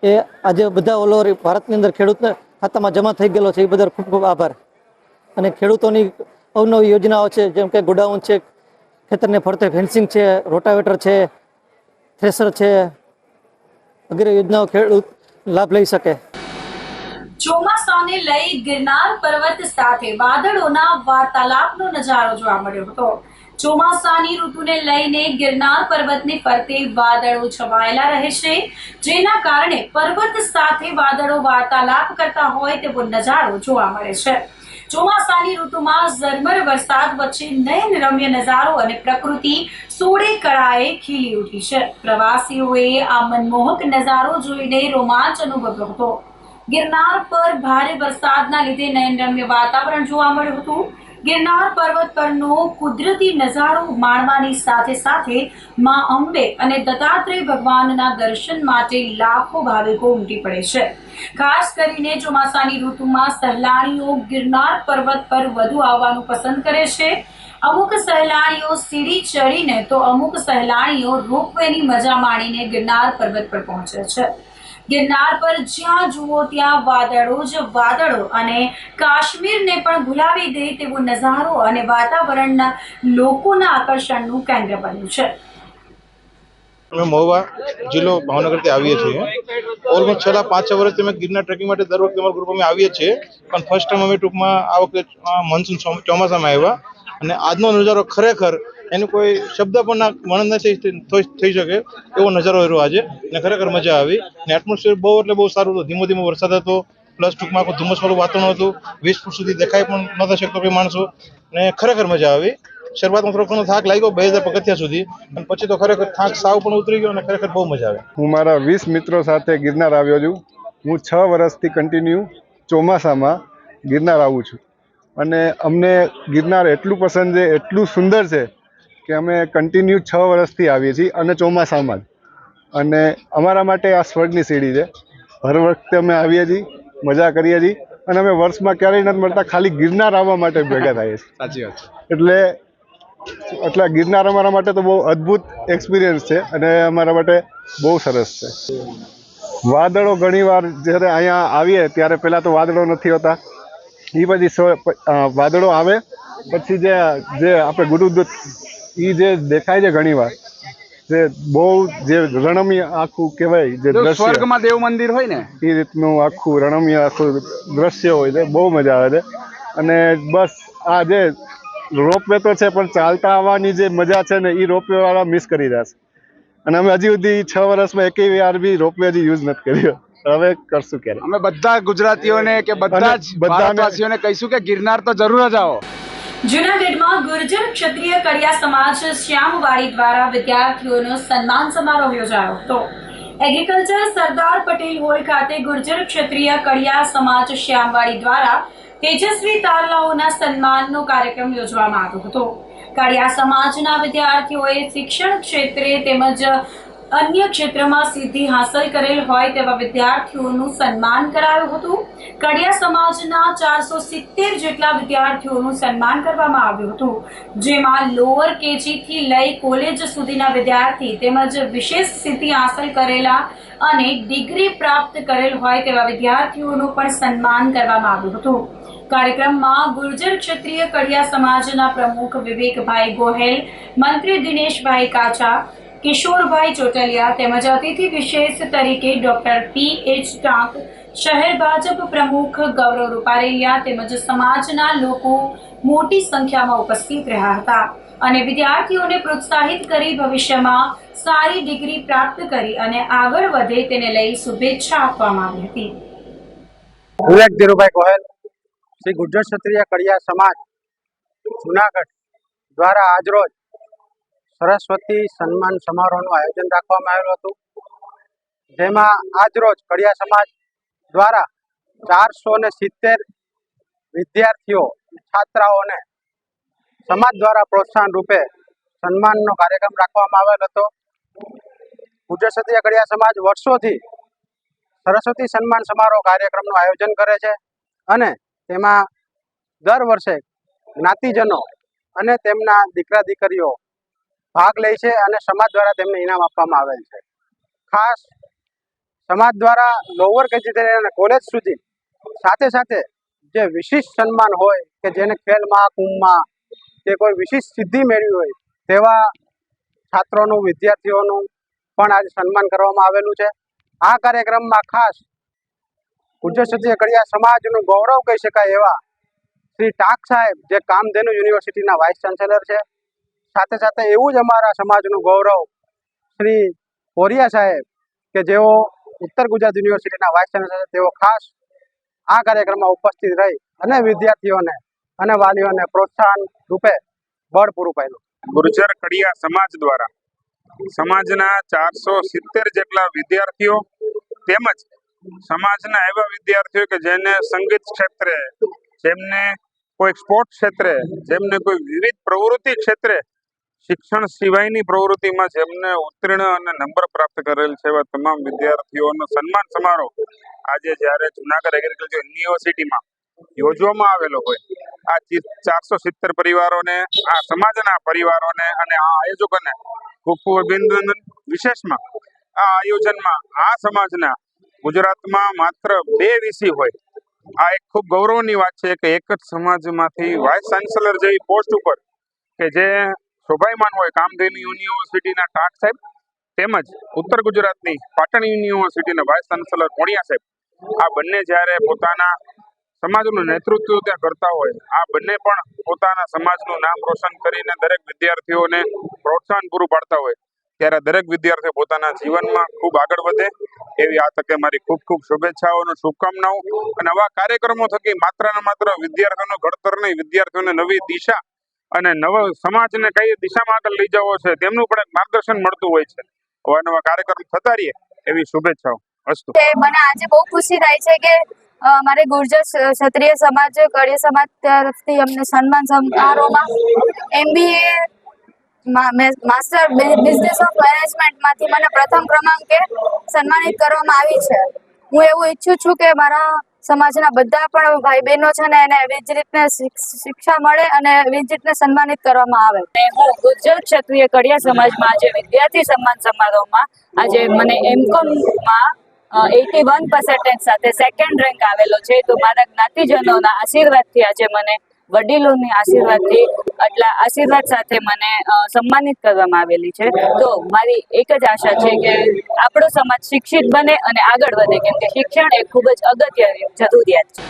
એ આજે બધા ઓલ ઓવર ભારતની અંદર ખેડૂતના ખાતામાં જમા થઈ ગયેલો છે, એ બદલ ખૂબ ખૂબ આભાર. અને ખેડૂતોની અવનવી યોજનાઓ છે, જેમ કે ગોડાઉન છે, ખેતરને ફરતે ફેન્સિંગ છે, રોટાવેટર છે, થ્રેસર છે, વગેરે યોજનાઓ ખેડૂત લાભ લઈ શકે. ચોમાસાને લઈ ગિરનાર પર્વત સાથે વાદળોના વાર્તાલાપનો નજારો જોવા મળ્યો હતો. ચોમાસાની ઋતુને લઈને ગિરનાર પર્વતની ફરતે વાદળો છવાયેલા રહે છે, જેના કારણે પર્વત સાથે વાદળો વાર્તાલાપ કરતા હોય તેવો નજારો જોવા મળે છે. ચોમાસાની ઋતુમાં ઝરમર વરસાદ વચ્ચે નયનરમ્ય નજારો અને પ્રકૃતિ સોળે કળાએ ખીલી ઉઠી છે. પ્રવાસીઓએ આ મનમોહક નજારો જોઈને રોમાંચ અનુભવ્યો હતો. ગિરનાર પર ભારે વરસાદના લીધે નયનરમ્ય વાતાવરણ જોવા મળ્યું હતું. ગિરનાર પર્વત પરનો કુદરતી નજારો માણવાની સાથે સાથે માં અંબે અને દત્તાત્રેય ભગવાનના દર્શન માટે લાખો ભાવિકો ઉમટી પડે છે. ખાસ કરીને ચોમાસાની ઋતુમાં સહેલાણીઓ ગિરનાર પર્વત પર વધુ આવવાનું પસંદ કરે છે. અમુક સહેલાણીઓ સીડી ચડીને તો અમુક સહેલાણીઓ રોપવેની મજા માણીને ગિરનાર પર્વત પર પહોંચે છે. ગિરનાર પર જ્યાં જુઓ ત્યાં વાદળો જ વાદળો અને કાશ્મીરને પણ ભૂલાવી દે તેવો નજારો અને વાતાવરણના લોકોના આકર્ષણનું કેન્દ્ર બન્યું છે. અમે મહુવા જિલ્લો ભાવનગરથી આવીએ છીએ. ઓલમોસ્ટ છેલ્લા 5-6 વર્ષથી અમે ગિરનાર ટ્રેકિંગ માટે દર વખતે અમારા ગ્રુપ અમે આવીએ છીએ, પણ ફર્સ્ટ ટાઈમ અમે ટૂંકમાં આ વખતે મોન્સૂન ચોમાસામાં આવ્યા અને આજનો નજારો ખરેખર એનું કોઈ શબ્દ પણ ના વર્ણન નથી થઈ શકે એવો નજારો રહ્યો આજે, અને ખરેખર મજા આવી. ને એટમોસ્ફિયર બહુ એટલે બહુ સારું હતું. ધીમો ધીમો વરસાદ હતો, પ્લસ ટૂંકમાં આખું ધુમ્મસવાળું વાતાવરણ હતું. 20 ફૂટ સુધી દેખાઈ પણ નતા શકતો કોઈ માણસો, ને ખરેખર મજા આવી. શરૂઆતમાં થોડો ઘણો થાક લાગ્યો 2000 પગથિયા સુધી, અને પછી તો ખરેખર થાક સાવ પણ ઉતરી ગયો અને ખરેખર બહુ મજા આવે. હું મારા 20 મિત્રો સાથે ગિરનાર આવ્યો છું. હું 6 વર્ષથી કન્ટિન્યુ ચોમાસામાં ગિરનાર આવું છું, અને અમને ગિરનાર એટલું પસંદ છે, એટલું સુંદર છે કે અમે કન્ટિન્યુ 6 વર્ષથી આવીએ છીએ, અને ચોમાસામાં જ. અને અમારા માટે આ સ્વર્ગની સીડી છે. હર વખતે અમે આવીએ છીએ, મજા કરીએ છીએ, અને અમે વર્ષમાં ક્યારેય નથી મળતા, ખાલી ગિરનાર આવવા માટે ભેગા થઈએ છીએ. સાચી વાત છે. એટલે ગિરનાર અમારા માટે તો બહુ અદ્ભુત એક્સપિરિયન્સ છે, અને અમારા માટે બહુ સરસ છે. વાદળો ઘણીવાર જ્યારે અહીંયા આવીએ ત્યારે પહેલાં તો વાદળો નથી હોતા, એ પછી વાદળો આવે પછી જે આપણે ગુરુદૂત એ જે દેખાય છે ઘણીવાર, જે બહુ જે રણમીય આખું કહેવાય જે દ્રશ્ય સ્વર્ગમાં દેવ મંદિર હોય ને એ રીતનું આખું રણમીય આખું દ્રશ્ય હોય છે, બહુ મજા આવે છે. અને બસ આ જે રોપવે તો છે પણ ચાલતા આવવાની જે મજા છે ને એ રોપવે વાળા મિસ કરી રહ્યા છે. અને અમે હજી સુધી 6 વર્ષમાં એકેય વાર બી રોપવે હજી યુઝ નથી કર્યો. હવે કરશું ક્યારે. અમે બધા ગુજરાતીઓને કે બધા જ ભારતવાસીઓને કહીશું કે ગિરનાર તો જરૂર જ આવો. જૂનાગઢમાં ગુર્જર ક્ષત્રિય કડિયા સમાજ શ્યામવાડી દ્વારા વિદ્યાર્થીઓનો સન્માન સમારોહ યોજાયો હતો. એગ્રીકલ્ચર સરદાર પટેલ હોલ ખાતે ગુર્જર ક્ષત્રિય કડિયા સમાજ શ્યામવાડી દ્વારા તેજસ્વી તારલાઓના સન્માનનો કાર્યક્રમ યોજવામાં આવ્યો હતો. કડિયા સમાજના વિદ્યાર્થીઓએ શિક્ષણ ક્ષેત્રે તેમજ અન્ય ક્ષેત્રમાં સિદ્ધિ હાંસલ કરેલ હોય તેવા વિદ્યાર્થીઓનું સન્માન કરાયું હતું. કડિયા સમાજના 470 જેટલા વિદ્યાર્થીઓનું સન્માન કરવામાં આવ્યું હતું, જેમાં લોઅર કેજી થી લઈ કોલેજ સુધીના વિદ્યાર્થી તેમજ વિશેષ સિદ્ધિ હાંસલ કરેલા અને ડિગ્રી પ્રાપ્ત કરેલ હોય તેવા વિદ્યાર્થીઓનું પણ સન્માન કરવામાં આવ્યું હતું. કાર્યક્રમમાં ગુર્જર ક્ષત્રિય કડિયા સમાજના પ્રમુખ વિવેકભાઈ ગોહેલ, મંત્રી દિનેશભાઈ કાચા, કિશોરભાઈ ચોટલિયા તેમજ અતિથિ વિશેષ તરીકે ડોક્ટર P.H. ટાંક, શહેર ભાજપ પ્રમુખ ગૌરવ રૂપારેલિયા તેમજ સમાજના લોકો મોટી સંખ્યામાં ઉપસ્થિત રહ્યા હતા અને વિદ્યાર્થીઓને પ્રોત્સાહિત કરી ભવિષ્યમાં સારી ડિગ્રી પ્રાપ્ત કરી અને આગળ વધે તેને લઈ શુભેચ્છા આપવામાં આવી હતી. વિવેક ધીરુભાઈ ગોહેલ, શ્રી ગુર્જર ક્ષત્રિય કડિયા સમાજ જુનાગઢ દ્વારા આજરોજ સરસ્વતી સન્માન સમારોહનું આયોજન રાખવામાં આવેલું હતું, જેમાં આજરોજ કડિયા સમાજ દ્વારા 470 વિદ્યાર્થીઓ છાત્રાઓને સમાજ દ્વારા પ્રોત્સાહન રૂપે સન્માનનો કાર્યક્રમ રાખવામાં આવેલ હતો. ગુર્જર ક્ષત્રિય કડિયા સમાજ વર્ષોથી સરસ્વતી સન્માન સમારોહ કાર્યક્રમનું આયોજન કરે છે અને તેમાં દર વર્ષે જ્ઞાતિજનો અને તેમના દીકરા દીકરીઓ ભાગ લે છે અને સમાજ દ્વારા તેમને ઇનામ આપવામાં આવેલ છે. ખાસ સમાજ દ્વારા લોઅર કેજી અને કોલેજ સુધી સાથે સાથે જે વિશિષ્ટ સન્માન હોય કે જેને ખેલ મહાકુંભમાં કે કોઈ વિશિષ્ટ સિદ્ધિ મેળવી હોય તેવા છાત્રોનું, વિદ્યાર્થીઓનું પણ આજે સન્માન કરવામાં આવેલું છે. આ કાર્યક્રમમાં ખાસ ગુર્જર ક્ષત્રિય કડિયા સમાજનું ગૌરવ કહી શકાય એવા શ્રી ટાંક સાહેબ, જે કામધેનુ યુનિવર્સિટીના વાઇસ ચાન્સેલર છે, સાથે સાથે એવું જ અમારા સમાજનું ગૌરવ શ્રી કોરિયા સાહેબ કે જેઓ ઉત્તર ગુજરાત યુનિવર્સિટીના વાઇસ ચાન્સેલર છે, તેઓ ખાસ આ કાર્યક્રમમાં ઉપસ્થિત રહી અને વિદ્યાર્થીઓને અને વાલીઓને પ્રોત્સાહન રૂપે બળ પૂરું પાડ્યું. ગુર્જર કડિયા સમાજ દ્વારા સમાજના 470 જેટલા વિદ્યાર્થીઓ તેમજ સમાજના એવા વિદ્યાર્થીઓ કે જેને સંગીત ક્ષેત્રે, જેમને કોઈ સ્પોર્ટ ક્ષેત્રે, જેમને કોઈ વિવિધ પ્રવૃત્તિ ક્ષેત્રે, શિક્ષણ સિવાયની પ્રવૃત્તિમાં જેમને ઉત્તીર્ણ અને નંબર પ્રાપ્ત કરેલ છે એવા તમામ વિદ્યાર્થીઓનો સન્માન સમારોહ આજે જ્યારે જુનાગઢ એગ્રીકલ્ચર યુનિવર્સિટીમાં યોજવામાં આવેલો હોય, આ 470 પરિવારોને, આ સમાજના પરિવારોને અને આ આયોજકોને ખૂબ ખૂબ અભિનંદન. વિશેષમાં આ આયોજનમાં આ સમાજના ગુજરાતમાં માત્ર 2 વીસી હોય, આ એક ખૂબ ગૌરવની વાત છે કે એક જ સમાજમાંથી વાઇસ ચાન્સેલર જેવી પોસ્ટ ઉપર કે જે શોભાયમાન હોય, કામધેનુ યુનિવર્સિટીના ટાંક સાહેબ તેમજ ઉત્તર ગુજરાતની પાટણ યુનિવર્સિટીના વાઇસ ચાન્સેલર કોણિયા સાહેબ, આ બંને જ્યારે પોતાના સમાજનું નેતૃત્વ ત્યાં કરતા હોય, આ બંને પણ પોતાના સમાજનું નામ રોશન કરીને દરેક વિદ્યાર્થીઓને પ્રોત્સાહન પૂરું પાડતા હોય, ત્યારે દરેક વિદ્યાર્થીઓ પોતાના જીવનમાં ખૂબ આગળ વધે એવી આ તકે મારી ખૂબ ખૂબ શુભેચ્છાઓ અને શુભકામનાઓ. અને આવા કાર્યક્રમો થકી માત્ર ને માત્ર વિદ્યાર્થીઓનું ઘડતર નહીં, વિદ્યાર્થીઓને નવી દિશા અને નવો સમાજને કઈ દિશામાં આગળ લઈ જવો છે તેમનું પણ એક માર્ગદર્શન મળતું હોય છે. અવારનવાર કાર્યક્રમ થતા રહીએ એવી શુભેચ્છાઓ. અસ્તુ. મને આજે બહુ ખુશી થાય છે કે મારે ગુર્જર ક્ષત્રિય સમાજ કડિયા સમાજ તરફથી અમને સન્માન સમારોહમાં MBA માસ્ટર બિઝનેસ ઓફ મેનેજમેન્ટમાંથી મને પ્રથમ ક્રમાંકે સન્માનિત કરવામાં આવી છે. હું એવું ઈચ્છું છું કે મારા સમાજના બધા પણ ભાઈ બહેનો છે ને એને એવી જ રીતના શિક્ષા મળે અને એવી જ રીતના સન્માનિત કરવામાં આવે. હું ગુર્જર ક્ષત્રિય કડિયા સમાજમાં આજે વિદ્યાર્થી સન્માન સમારોહમાં આજે મને M.Com.માં 81% સાથે સેકન્ડ રેન્ક આવેલો છે. તો મારા જ્ઞાતિજનોના આશીર્વાદથી આજે મને વડીલોની આશીર્વાદથી આટલા આશીર્વાદ સાથે મને સન્માનિત કરવામાં આવેલી છે. તો મારી એક જ આશા છે કે આપણો સમાજ શિક્ષિત બને અને આગળ વધે, કેમ કે શિક્ષણ એ ખૂબ જ અગત્યની જરૂરિયાત છે.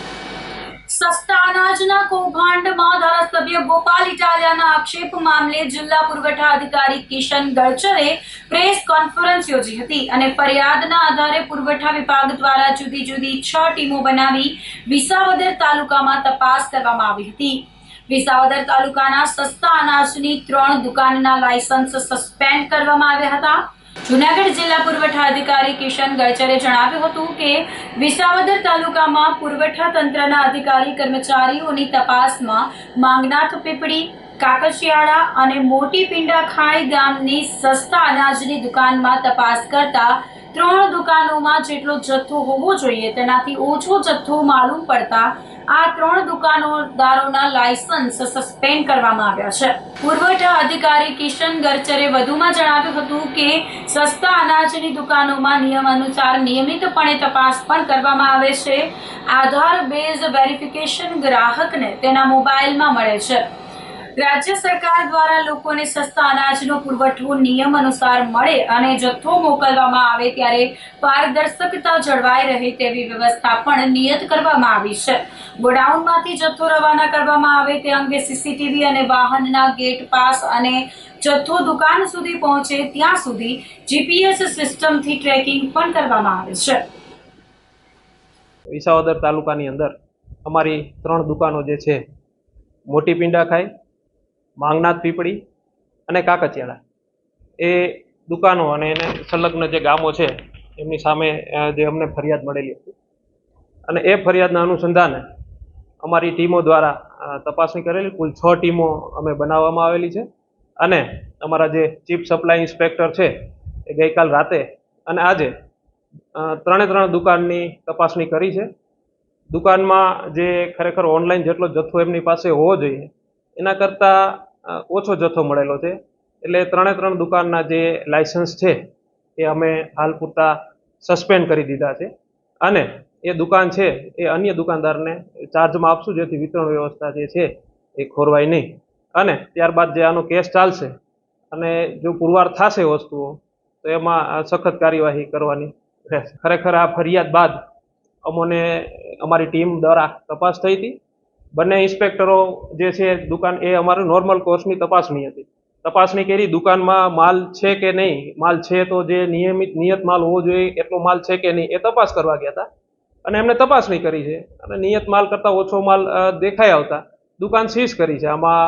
સસ્તા અનાજના કૌભાંડમાં ધારાસભ્ય ગોપાલ ઇટાલિયાના આક્ષેપ મામલે જિલ્લા પુરવઠા અધિકારી કિશન ગળચરે પ્રેસ કોન્ફરન્સ યોજી હતી અને ફરિયાદના આધારે પુરવઠા વિભાગ દ્વારા જુદી જુદી 6 ટીમો બનાવી વિસાવદર તાલુકામાં તપાસ કરવામાં આવી હતી. વિસાવદર તાલુકાના સસ્તા અનાજની 3 દુકાનના લાયસન્સ સસ્પેન્ડ કરવામાં આવ્યા હતા. જૂનાગઢ જિલ્લા પુરવઠા અધિકારી કિશન ગળચરે જણાવ્યું હતું કે વિસાવદર તાલુકામાં પુરવઠા તંત્રના અધિકારી કર્મચારીઓની તપાસમાં માંગનાથ પીપળી, કાકચિયાળા અને મોટી પિંડાખાઈ ગામની સસ્તા અનાજની દુકાનમાં તપાસ કરતા 3 દુકાનોમાં જેટલો જથ્થો હોવો જોઈએ તેનાથી ઓછો જથ્થો માલુમ પડતા આ 3 દુકાનદારોના લાયસન્સ સસ્પેન્ડ કરવામાં આવ્યા છે. પુરવઠા અધિકારી કિશન ગળચરે વધુમાં જણાવ્યું હતું કે સસ્તા અનાજની દુકાનોમાં નિયમ અનુસાર નિયમિતપણે તપાસ પણ કરવામાં આવે છે. આધાર બેઝ વેરિફિકેશન ગ્રાહકને તેના મોબાઈલમાં મળે છે. રાજ્ય સરકાર દ્વારા લોકોને સસ્તા અનાજનો પુરવઠો નિયમ અનુસાર મળે અને જથ્થો મોકલવામાં આવે ત્યારે પારદર્શકતા જળવાઈ રહે તેવી વ્યવસ્થા પણ નિયત કરવામાં આવી છે. ગોડાઉનમાંથી જથ્થો રવાના કરવામાં આવે તે અંગે સીસીટીવી અને વાહનના ગેટ પાસ અને જથ્થો દુકાન સુધી પહોંચે ત્યાં સુધી જીપીએસ સિસ્ટમથી ટ્રેકિંગ પણ કરવામાં આવે છે. વિસાવદર તાલુકાની અંદર અમારી 3 દુકાનો જે છે, મોટી પિંડાખાઈ, માંગનાથ પીપળી અને કાકચિયાળા, એ દુકાનો અને એને સંલગ્ન જે ગામો છે એમની સામે જે અમને ફરિયાદ મળેલી હતી અને એ ફરિયાદના અનુસંધાને અમારી ટીમો દ્વારા તપાસણી કરેલી. કુલ 6 ટીમો અમે બનાવવામાં આવેલી છે અને અમારા જે ચીફ સપ્લાય ઇન્સ્પેક્ટર છે એ ગઈકાલ રાતે અને આજે 3 દુકાનની તપાસણી કરી છે. દુકાનમાં જે ખરેખર ઓનલાઈન જેટલો જથ્થો એમની પાસે હોવો જોઈએ એના કરતાં ઓછો જથ્થો મળેલો છે. એટલે 3 દુકાનના જે લાયસન્સ છે એ અમે હાલ પૂરતા સસ્પેન્ડ કરી દીધા છે અને એ દુકાન છે એ અન્ય દુકાનદારને ચાર્જમાં આપશું, જેથી વિતરણ વ્યવસ્થા જે છે એ ખોરવાય નહીં. અને ત્યારબાદ જે આનો કેસ ચાલશે અને જો પુરવાર થશે વસ્તુઓ તો એમાં સખત કાર્યવાહી કરવાની રહેશે. ખરેખર આ ફરિયાદ બાદ અમોને અમારી ટીમ દ્વારા તપાસ થઈ હતી. બંને ઇન્સ્પેક્ટરો જે છે દુકાન એ અમારું નોર્મલ કોર્સની તપાસણી હતી. તપાસણી કરી દુકાનમાં માલ છે કે નહીં, માલ છે તો જે નિયત માલ હોવો જોઈએ એટલો માલ છે કે નહીં એ તપાસ કરવા ગયા હતા અને એમને તપાસણી કરી છે અને નિયત માલ કરતાં ઓછો માલ દેખાઈ આવતા દુકાન સીઝ કરી છે. આમાં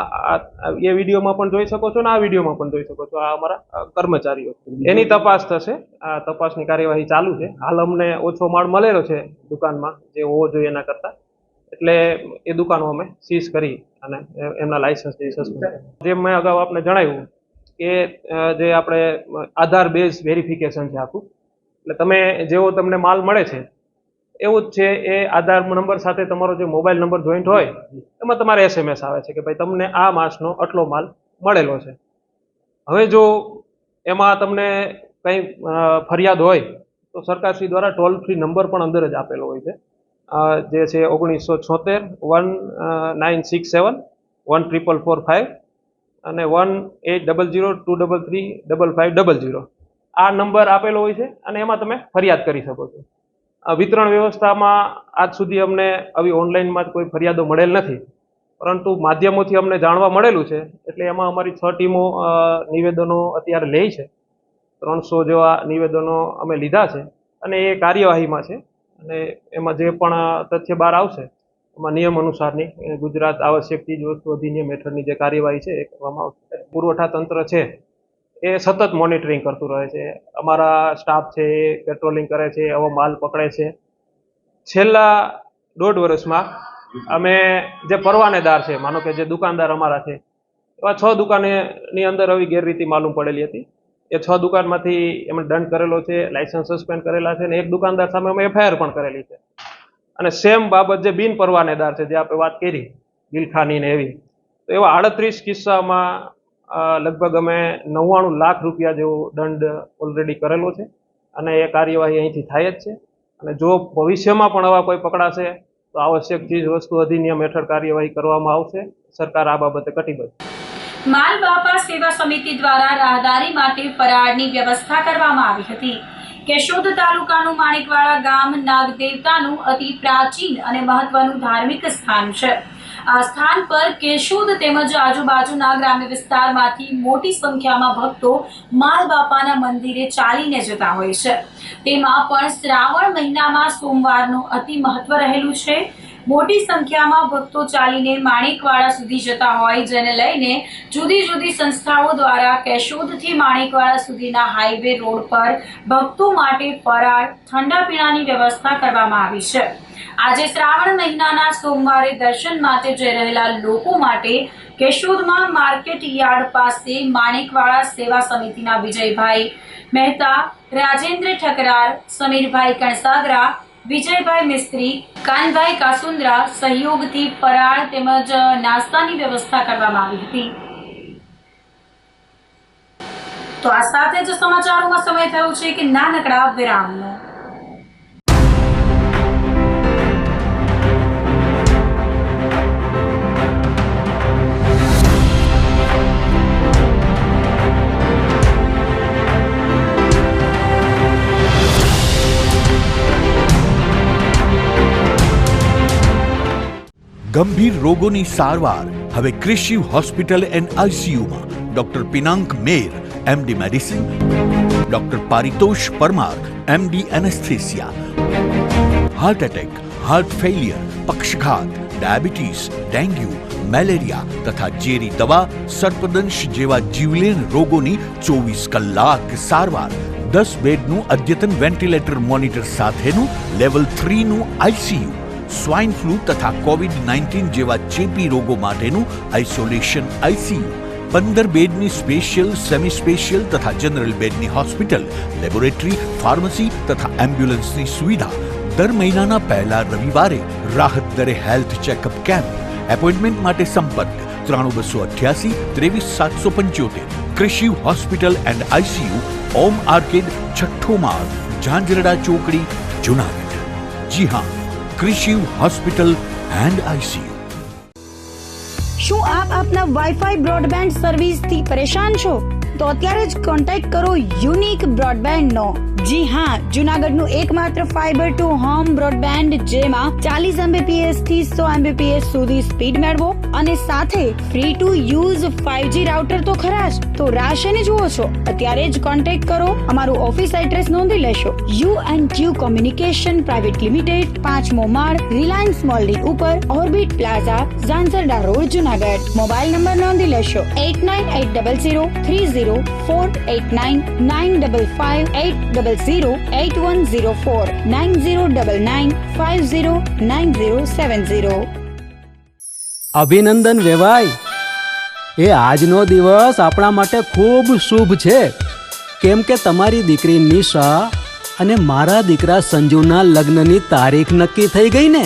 એ વિડીયોમાં પણ જોઈ શકો છો ને આ વિડીયોમાં પણ જોઈ શકો છો. આ અમારા કર્મચારીઓ, એની તપાસ થશે. આ તપાસની કાર્યવાહી ચાલુ છે. હાલ અમને ઓછો માલ મળેલો છે દુકાનમાં જે હોવો જોઈએ એના કરતાં, એટલે એ દુકાનો અમે સીઝ કરી અને એમના લાયસન્સ જેમ મેં અગાઉ આપને જણાવ્યું કે જે આપણે આધાર બેઝ વેરિફિકેશન છે આખું, એટલે તમે જેવો તમને માલ મળે છે એવું જ છે. એ આધાર નંબર સાથે તમારો જે મોબાઈલ નંબર જોઈન્ટ હોય એમાં તમારે SMS આવે છે કે ભાઈ તમને આ માસનો આટલો માલ મળેલો છે. હવે જો એમાં તમને કંઈ ફરિયાદ હોય તો સરકારશ્રી દ્વારા ટોલ ફ્રી નંબર પણ અંદર જ આપેલો હોય છે, જે છે 1976 1967 14445 અને 1800233550. આ નંબર આપેલો હોય છે અને એમાં તમે ફરિયાદ કરી શકો છો. વિતરણ વ્યવસ્થામાં આજ સુધી અમને આવી ઓનલાઈનમાં કોઈ ફરિયાદો મળેલ નથી, પરંતુ માધ્યમોથી અમને જાણવા મળેલું છે. એટલે એમાં અમારી 6 ટીમો નિવેદનો અત્યારે લે છે. 300 જેવા નિવેદનો અમે લીધા છે અને એ કાર્યવાહીમાં છે અને એમાં જે પણ તથ્ય બહાર આવશે એમાં નિયમ અનુસારની ગુજરાત આવશ્યક ચીજ વસ્તુ અધિનિયમ હેઠળની જે કાર્યવાહી છે એ કરવામાં આવશે. પુરવઠા તંત્ર છે એ સતત મોનિટરિંગ કરતું રહે છે. અમારા સ્ટાફ છે એ પેટ્રોલિંગ કરે છે, આવો માલ પકડે છે. છેલ્લા 1.5 વર્ષમાં અમે જે પરવાનેદાર છે, માનો કે જે દુકાનદાર અમારા છે, એવા 6 દુકાનની અંદર આવી ગેરરીતિ માલુમ પડેલી હતી. એ 6 દુકાનમાંથી એમણે દંડ કરેલો છે, લાયસન્સ સસ્પેન્ડ કરેલા છે અને એક દુકાનદાર સામે અમે FIR પણ કરેલી છે. અને સેમ બાબત જે બિન પરવાનેદાર છે, જે આપણે વાત કરી ગિલખાની ને એવી, તો એવા 38 કિસ્સામાં લગભગ અમે 99 લાખ રૂપિયા જેવો દંડ ઓલરેડી કરેલો છે અને એ કાર્યવાહી અહીંથી થાય જ છે. અને જો ભવિષ્યમાં પણ આવા કોઈ પકડાશે તો તો આવશ્યક ચીજ વસ્તુ અધિનિયમ હેઠળ કાર્યવાહી કરવામાં આવશે. સરકાર આ બાબતે કટિબદ્ધ. માલ બાપા સેવા સમિતિ દ્વારા રાહદારી માટે ફરાળની વ્યવસ્થા કરવામાં આવી હતી. કેશોદ તાલુકાનું માણેકવાડા ગામ નાગદેવતાનું અતિ પ્રાચીન અને મહત્વનું ધાર્મિક સ્થાન છે. આ સ્થાન પર કેશોદ તેમજ આજુબાજુના ગ્રામ્ય વિસ્તારમાંથી મોટી સંખ્યામાં ભક્તો માલ બાપાના મંદિરે ચાલીને જતા હોય છે. તેમાં પણ શ્રાવણ મહિનામાં સોમવારનું અતિ મહત્વ રહેલું છે. મોટી સંખ્યામાં ભક્તો ચાલીને માણેકવાડા સુધી જતા હોય, જેને લઈને જુદી જુદી સંસ્થાઓ દ્વારા કેશોદથી માણેકવાડા સુધીના હાઈવે રોડ પર ભક્તો માટે ફરાળ, ઠંડા પીણાની વ્યવસ્થા કરવામાં આવી છે. આજે શ્રાવણ મહિનાના સોમવારે દર્શન માટે જઈ રહેલા લોકો માટે કેશોદમાં માર્કેટ યાર્ડ પાસે માણેકવાડા સેવા સમિતિના વિજયભાઈ મહેતા, રાજેન્દ્ર ઠકરાર, સમીરભાઈ કણસાગરા, વિજયભાઈ મિસ્ત્રી, કાનભાઈ કાસુંદ્રા સહયોગથી ફરાળ તેમજ નાસ્તાની વ્યવસ્થા કરવામાં આવી હતી. તો આ સાથે જ સમાચારોમાં સમય થયો છે કે નાનકડા વિરામનો. ગંભીર રોગોની સારવાર હવે ક્રિશિવ હોસ્પિટલ એન્ડ આઈસીયુમાં doctor Pinank Mer, MD medicine, doctor Paritosh Parmar, MD anaesthesia, heart attack, heart failure, પક્ષઘાત, ડાયાબિટીસ, ડેન્ગ્યુ, મેલેરિયા તથા ઝેરી દવા, સર્પદંશ જેવા જીવલેણ રોગોની 24 કલાક સારવાર, 10 બેડનું અદ્યતન વેન્ટિલેટર મોનિટર સાથેનું લેવલ 3નું આઈસીયુ, સ્વાઇન ફ્લૂ તથા કોવિડ-19 જેવા ચેપી રોગો માટેનું આઇસોલેશન આઈસીયુ, 15 બેડની સ્પેશિયલ, સેમી સ્પેશિયલ તથા જનરલ બેડની હોસ્પિટલ, લેબોરેટરી, ફાર્મસી તથા એમ્બ્યુલન્સની સુવિધા. દર મહિનાના પહેલા રવિવારે રાહત દરે હેલ્થ ચેકઅપ કેમ્પ. એપોઇન્ટમેન્ટ માટે સંપર્ક 9288 23775. Krishiv hospital and ICU, Om arcade, છઠ્ઠો માળ, ઝાંઝરડા ચોકડી, જુનાગઢ. જી હા, ક્રિશિવ હોસ્પિટલ એન્ડ આઈસીયુ. શું આપ આપના વાઈફાઈ બ્રોડબેન્ડ સર્વિસથી પરેશાન છો? તો અત્યારે જ કોન્ટેક્ટ કરો યુનિક બ્રોડબેન્ડનો. જી હા, જુનાગઢનું એકમાત્ર ફાઈબર ટુ હોમ બ્રોડબેન્ડ, જેમાં 40 Mbps થી 100 Mbps સુધી સ્પીડ મેળવો અને સાથે free to use 5G router તો ખરા જ. તો રાહ શેને જુઓ છો? અત્યારે જ કોન્ટેક્ટ કરો. અમારું ઓફિસ એડ્રેસ નોંધી લેશો. U&Q કોમ્યુનિકેશન પ્રાઇવેટ લિમિટેડ, 5મો માળ, રિલાયન્સ મોલની ઉપર, orbit plaza, Zanzarda road, Junagadh. Mobile number નોંધી લેશો 8980030489 95580808104 9099509070. અભિનંદન વેવાઈ. એ આજનો દિવસ આપણા માટે ખૂબ શુભ છે, કેમ કે તમારી દીકરી નિશા અને મારા દીકરા સંજુના લગ્નની તારીખ નક્કી થઈ ગઈ ને.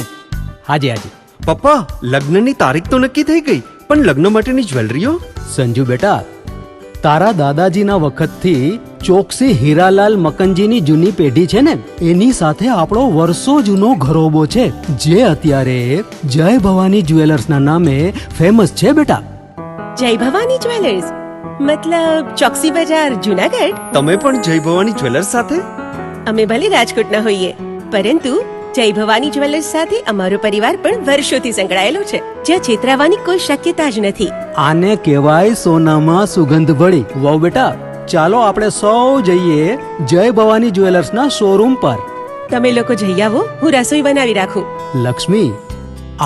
હાજી હાજી પપ્પા, લગ્નની તારીખ તો નક્કી થઈ ગઈ, પણ લગ્ન માટેની જ્વેલરીઓ? સંજુ બેટા, તારા દાદાજીના વખતથી ચોકસી હીરાલાલ મકનજીની જૂની પેઢી છે ને, એની સાથે આપણો વર્ષો જૂનો ઘરોબો છે, જે અત્યારે જય ભવાની જ્વેલર્સના નામે ફેમસ છે બેટા. જય ભવાની જ્વેલર્સ મતલબ ચોકસી બજાર, જુનાગઢ? તમે પણ જય ભવાની જ્વેલર્સ સાથે? અમે ભલે રાજકોટના હોઈએ, પરંતુ જય ભવાની જ્વેલર્સ સાથે અમારો પરિવાર પણ વર્ષોથી સંકળાયેલો છે, જ્યાં છેતરાવાની કોઈ શક્યતા જ નથી. આને કહેવાય સોનામાં સુગંધ ભળી. વાવ બેટા, ચાલો આપણે સૌ જઈએ જય ભવાની જ્વેલર્સના શોરૂમ પર. તમે લોકો જઈ આવો, હું રસોઈ બનાવી રાખું. લક્ષ્મી,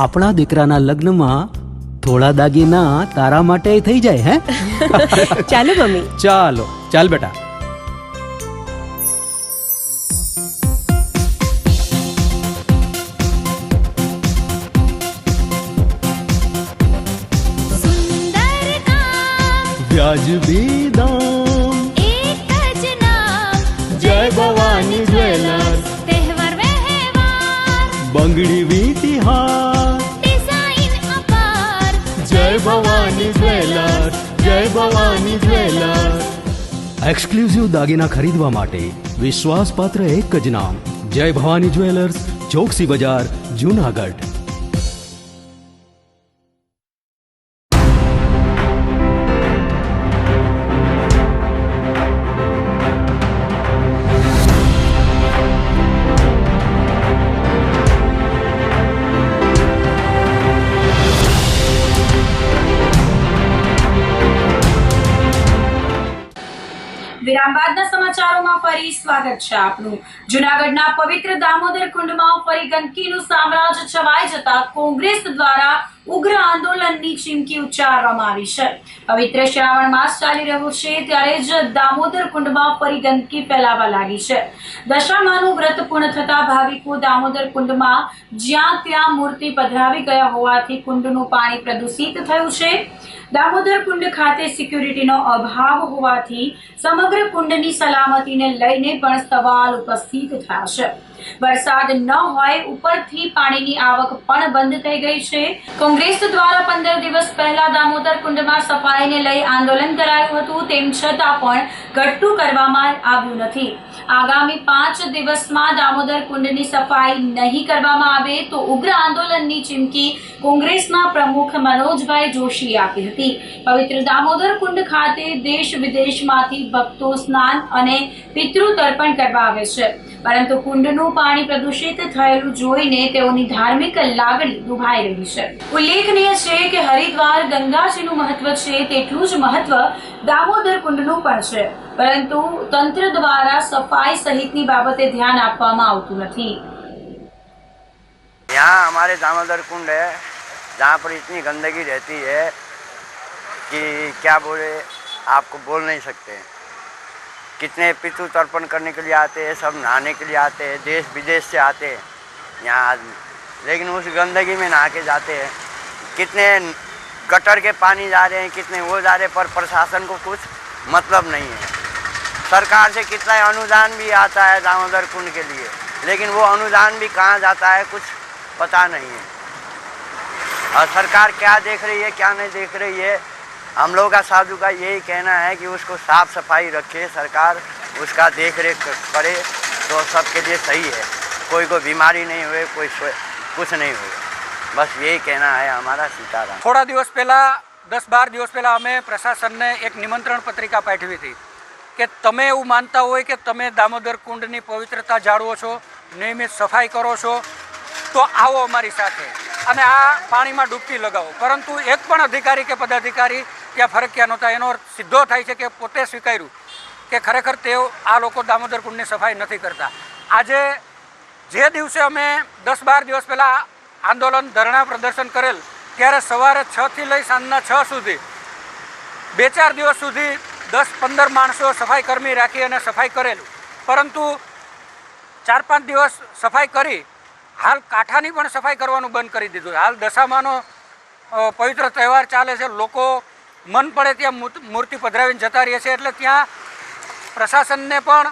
આપણા દીકરાના લગ્નમાં થોડા દાગીના તારા માટે થઈ જાય. હે ચાલો મમ્મી. ચાલો ચાલ બેટા. વ્યાજબી દામ, એક જ નામ, જય ભવાની જ્વેલર્સ. તહેવાર વ્યવહાર, બંગડી વીટી હાર, ડિઝાઇન અપાર, જય ભવાની જ્વેલર્સ, જય ભવાની જ્વેલર્સ. એક્સક્લુઝિવ દાગીના ખરીદવા માટે વિશ્વાસપાત્ર એક જ નામ, જય ભવાની જ્વેલર્સ, ચોકસી બજાર, જુનાગઢ. વિરામ બાદના સમાચારોમાં ફરી સ્વાગત છે આપનું. જૂનાગઢના પવિત્ર દામોદર કુંડમાં ફરી ગંદકીનું સામ્રાજ્ય છવાઈ જતા કોંગ્રેસ દ્વારા ઉગ્ર આંદોલનની ચીમકી ઉચ્ચારવામાં આવી છે. પવિત્ર શ્રાવણ માસ ચાલી રહ્યો છે ત્યારે જ દામોદર કુંડમાં ફરી ગંદકી ફેલાવા લાગી છે. દશામાનું વ્રત પૂર્ણ થતા ભાવિકો દામોદર કુંડમાં જ્યાં ત્યાં મૂર્તિ પધરાવી ગયા હોવાથી કુંડનું પાણી પ્રદૂષિત થયું છે. દામોદર કુંડ ખાતે સિક્યુરિટીનો અભાવ હોવાથી સમગ્ર કુંડની સલામતીને લઈને પણ સવાલ ઉપસ્થિત થયા છે. વરસાદ ન હોય ઉપરથી પાણીની આવક પણ બંધ થઈ ગઈ છે. કોંગ્રેસ દ્વારા 15 દિવસ પહેલા દામોદર કુંડમાં સફાઈને લઈ આંદોલન કરાયું હતું, તેમ છતાં પણ ઘટતું કરવામાં આવ્યું નથી. આગામી 5 દિવસમાં દામોદર કુંડની સફાઈ નહીં કરવામાં આવે તો ઉગ્ર આંદોલનની ચીમકી કોંગ્રેસના પ્રમુખ મનોજભાઈ જોશીએ આપી હતી. પવિત્ર દામોદર કુંડ ખાતે દેશ વિદેશમાંથી ભક્તો સ્નાન અને પિતૃ તર્પણ કરવા આવે છે, પરંતુ કુંડનું પાણી પ્રદૂષિત થયેલું જોઈને તેઓની ધાર્મિક લાગણી દુભાઈ રહી છે. ઉલ્લેખનીય છે કે હરિદ્વાર ગંગાજીનું મહત્વ છે તેટલું જ મહત્વ દામોદર કુંડનું પણ છે, પરંતુ તંત્ર દ્વારા સફાई સહિતની બાબતે ધ્યાન આપવામાં આવતું નથી. यहाँ हमारे दामोदर कुंड है जहाँ पर इतनी गंदगी रहती है कि क्या बोले, आपको बोल नहीं सकते. कितने पितृ तर्पण करने के लिए आते हैं, सब नहाने के लिए आते हैं, देश विदेश से आते हैं यहाँ आदमी, लेकिन उस गंदगी में नहा के जाते हैं. कितने गटर के पानी जा रहे हैं, कितने वो जा रहे हैं, पर प्रशासन को कुछ मतलब नहीं है. सरकार से कितना अनुदान भी आता है दामोदर कुंड के लिए, लेकिन वो अनुदान भी कहाँ जाता है कुछ पता नहीं है. और सरकार क्या देख रही है क्या नहीं देख रही है. हम लोग का साधु का यही कहना है कि उसको साफ सफाई रखे सरकार, उसका देख रेख करे तो सबके लिए सही है. कोई को बीमारी नहीं हुए, कोई कुछ नहीं हुए. बस यही कहना है हमारा. सीताराम. थोड़ा दिवस पहला 10-12 દિવસ પહેલાં અમે પ્રશાસનને એક નિમંત્રણ પત્રિકા પાઠવી હતી કે તમે એવું માનતા હોય કે તમે દામોદર કુંડની પવિત્રતા જાળવો છો, નિયમિત સફાઈ કરો છો, તો આવો અમારી સાથે અને આ પાણીમાં ડૂબકી લગાવો. પરંતુ એક પણ અધિકારી કે પદાધિકારી ત્યાં ફરક્યા નહોતા. એનો અર્થ સીધો થાય છે કે પોતે સ્વીકાર્યું કે ખરેખર તેઓ આ લોકો દામોદર કુંડની સફાઈ નથી કરતા. આજે જે દિવસે અમે 10-12 દિવસ પહેલાં આંદોલન ધરણા પ્રદર્શન કરેલ ત્યારે સવારે 6 થી લઈ સાંજના 6 સુધી 2-4 દિવસ સુધી 10-15 માણસો સફાઈ કર્મી રાખી અને સફાઈ કરેલું, પરંતુ 4-5 દિવસ સફાઈ કરી હાલ કાંઠાની પણ સફાઈ કરવાનું બંધ કરી દીધું. હાલ દશામાનો પવિત્ર તહેવાર ચાલે છે, લોકો મન પડે ત્યાં મૂર્તિ પધરાવીને જતા રહે છે. એટલે ત્યાં પ્રશાસનને પણ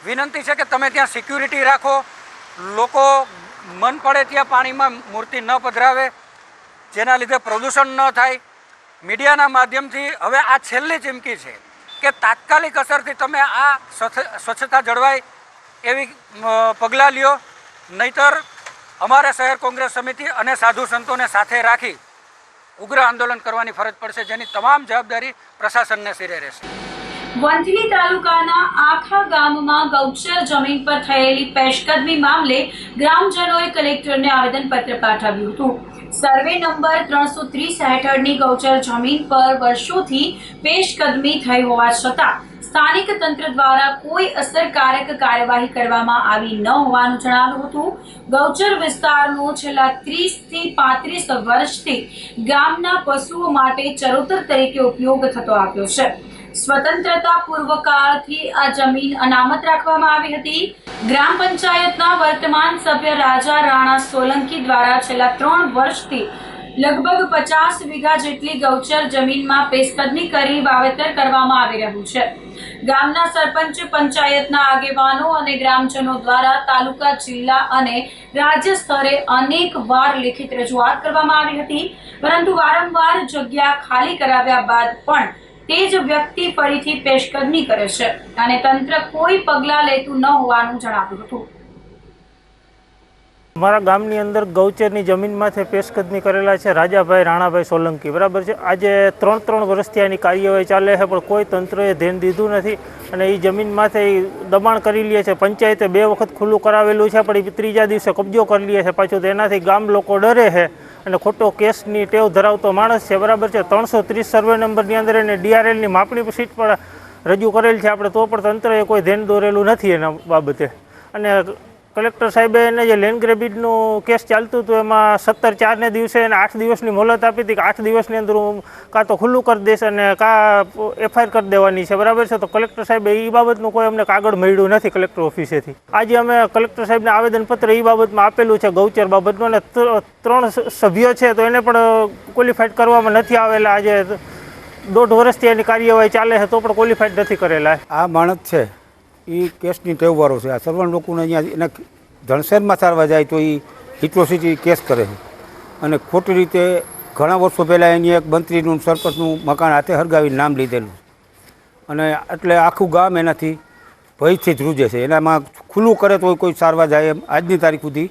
વિનંતી છે કે તમે ત્યાં સિક્યુરિટી રાખો, લોકો મન પડે ત્યાં પાણીમાં મૂર્તિ ન પધરાવે, જેના લીધે પ્રદૂષણ ન થાય. મીડિયાના માધ્યમથી હવે આ છેલ્લી ચીમકી છે કે તાત્કાલિક અસરથી તમે આ સ્વચ્છતા જળવાય એવી પગલાં લ્યો, નહીતર અમારે શહેર કોંગ્રેસ સમિતિ અને સાધુ સંતોને સાથે રાખી ઉગ્ર આંદોલન કરવાની ફરજ પડશે, જેની તમામ જવાબદારી પ્રશાસનને સિરે રહેશે. વંથલી તાલુકાના આખા ગામમાં ગૌચર જમીન પર થયેલી પેશકદમી મામલે ગ્રામજનોએ કલેક્ટરને આવેદનપત્ર પાઠવ્યું હતું. સર્વે નંબર 330 હેઠળની ગૌચર જમીન પર વર્ષોથી પેશકદમી થઈ હોવા છતાં સ્થાનિક તંત્ર દ્વારા કોઈ અસરકારક કાર્યવાહી કરવામાં આવી ન હોવાનું જણાવ્યું હતું. ગૌચર વિસ્તારનો છેલ્લા 30 થી 35 વર્ષથી ગામના પશુઓ માટે ચરોતર તરીકે ઉપયોગ થતો આવ્યો છે. સ્વતંત્રતા પૂર્વ કાળથી આ જમીન અનામત રાખવામાં આવી હતી. ગ્રામ પંચાયતના વર્તમાન સભ્ય રાજા રાણા સોલંકી દ્વારા છેલ્લા 3 વર્ષથી લગભગ 50 વીઘા જેટલી ગૌચર જમીનમાં પેશકદમી કરી વાવેતર કરવામાં આવી રહ્યું છે. ગામના સરપંચ, પંચાયતના આગેવાનો અને ગ્રામજનો દ્વારા તાલુકા, જિલ્લા અને રાજ્ય સ્તરે અનેક વાર લેખિત રજૂઆત કરવામાં આવી હતી, પરંતુ વારંવાર જગ્યા ખાલી કરાવ્યા બાદ પણ તે જ વ્યક્તિ ફરીથી પેશકદમી કરે છે અને તંત્ર કોઈ પગલાં લેતું ન હોવાનું જણાવ્યું હતું. અમારા ગામની અંદર ગૌચરની જમીનમાંથી પેશકદમી કરેલા છે રાજાભાઈ રાણાભાઈ સોલંકી, બરાબર છે. આજે 3 વર્ષથી આની કાર્યવાહી ચાલે છે, પણ કોઈ તંત્રએ ધ્યાન દીધું નથી અને એ જમીનમાંથી દબાણ કરી લે છે. પંચાયતે 2 વખત ખુલ્લું કરાવેલું છે, પણ એ 3જા દિવસે કબજો કરી લે છે પાછું. તેનાથી ગામ લોકો ડરે છે અને ખોટો કેસની ટેવ ધરાવતો માણસ છે, બરાબર છે. 330 સર્વે નંબરની અંદર એને DRLની માપણી સીટ પર રજૂ કરેલ છે આપણે, તો પણ તંત્રએ કોઈ ધ્યાન દોરેલું નથી એના બાબતે. અને કલેક્ટર સાહેબે એને જે લેન્ડ ગ્રેબિજનું કેસ ચાલતું હતું એમાં 17/4 દિવસે એને 8 દિવસની મોહલત આપી હતી કે 8 દિવસની અંદર હું કાં તો ખુલ્લું કરી દઈશ અને કાં FIR કરી દેવાની છે, બરાબર છે. તો કલેક્ટર સાહેબે એ બાબતનું કોઈ અમને કાગળ મળ્યું નથી કલેક્ટર ઓફિસેથી. આજે અમે કલેક્ટર સાહેબને આવેદનપત્ર એ બાબતમાં આપેલું છે ગૌચર બાબતનું, અને 3 સભ્યો છે તો એને પણ ક્વોલિફાઈડ કરવામાં નથી આવેલા. આજે 1.5 વર્ષથી એની કાર્યવાહી ચાલે છે તો પણ ક્વોલિફાઈડ નથી કરેલા. આ માણસ છે એ કેસની ટેવવાળો છે. આ સર્વણ લોકોને અહીંયા એને ધણસેરમાં સારવા જાય તો એ એટ્રોસિટી કેસ કરે છે, અને ખોટી રીતે ઘણા વર્ષો પહેલાં એની એક મંત્રીનું સરપંચનું મકાન હાથે હરગાવીને નામ લીધેલું, અને એટલે આખું ગામ એનાથી ભયથી ધ્રુજે છે. એનામાં ખુલ્લું કરે તો કોઈ સારવા જાય એમ આજની તારીખ સુધી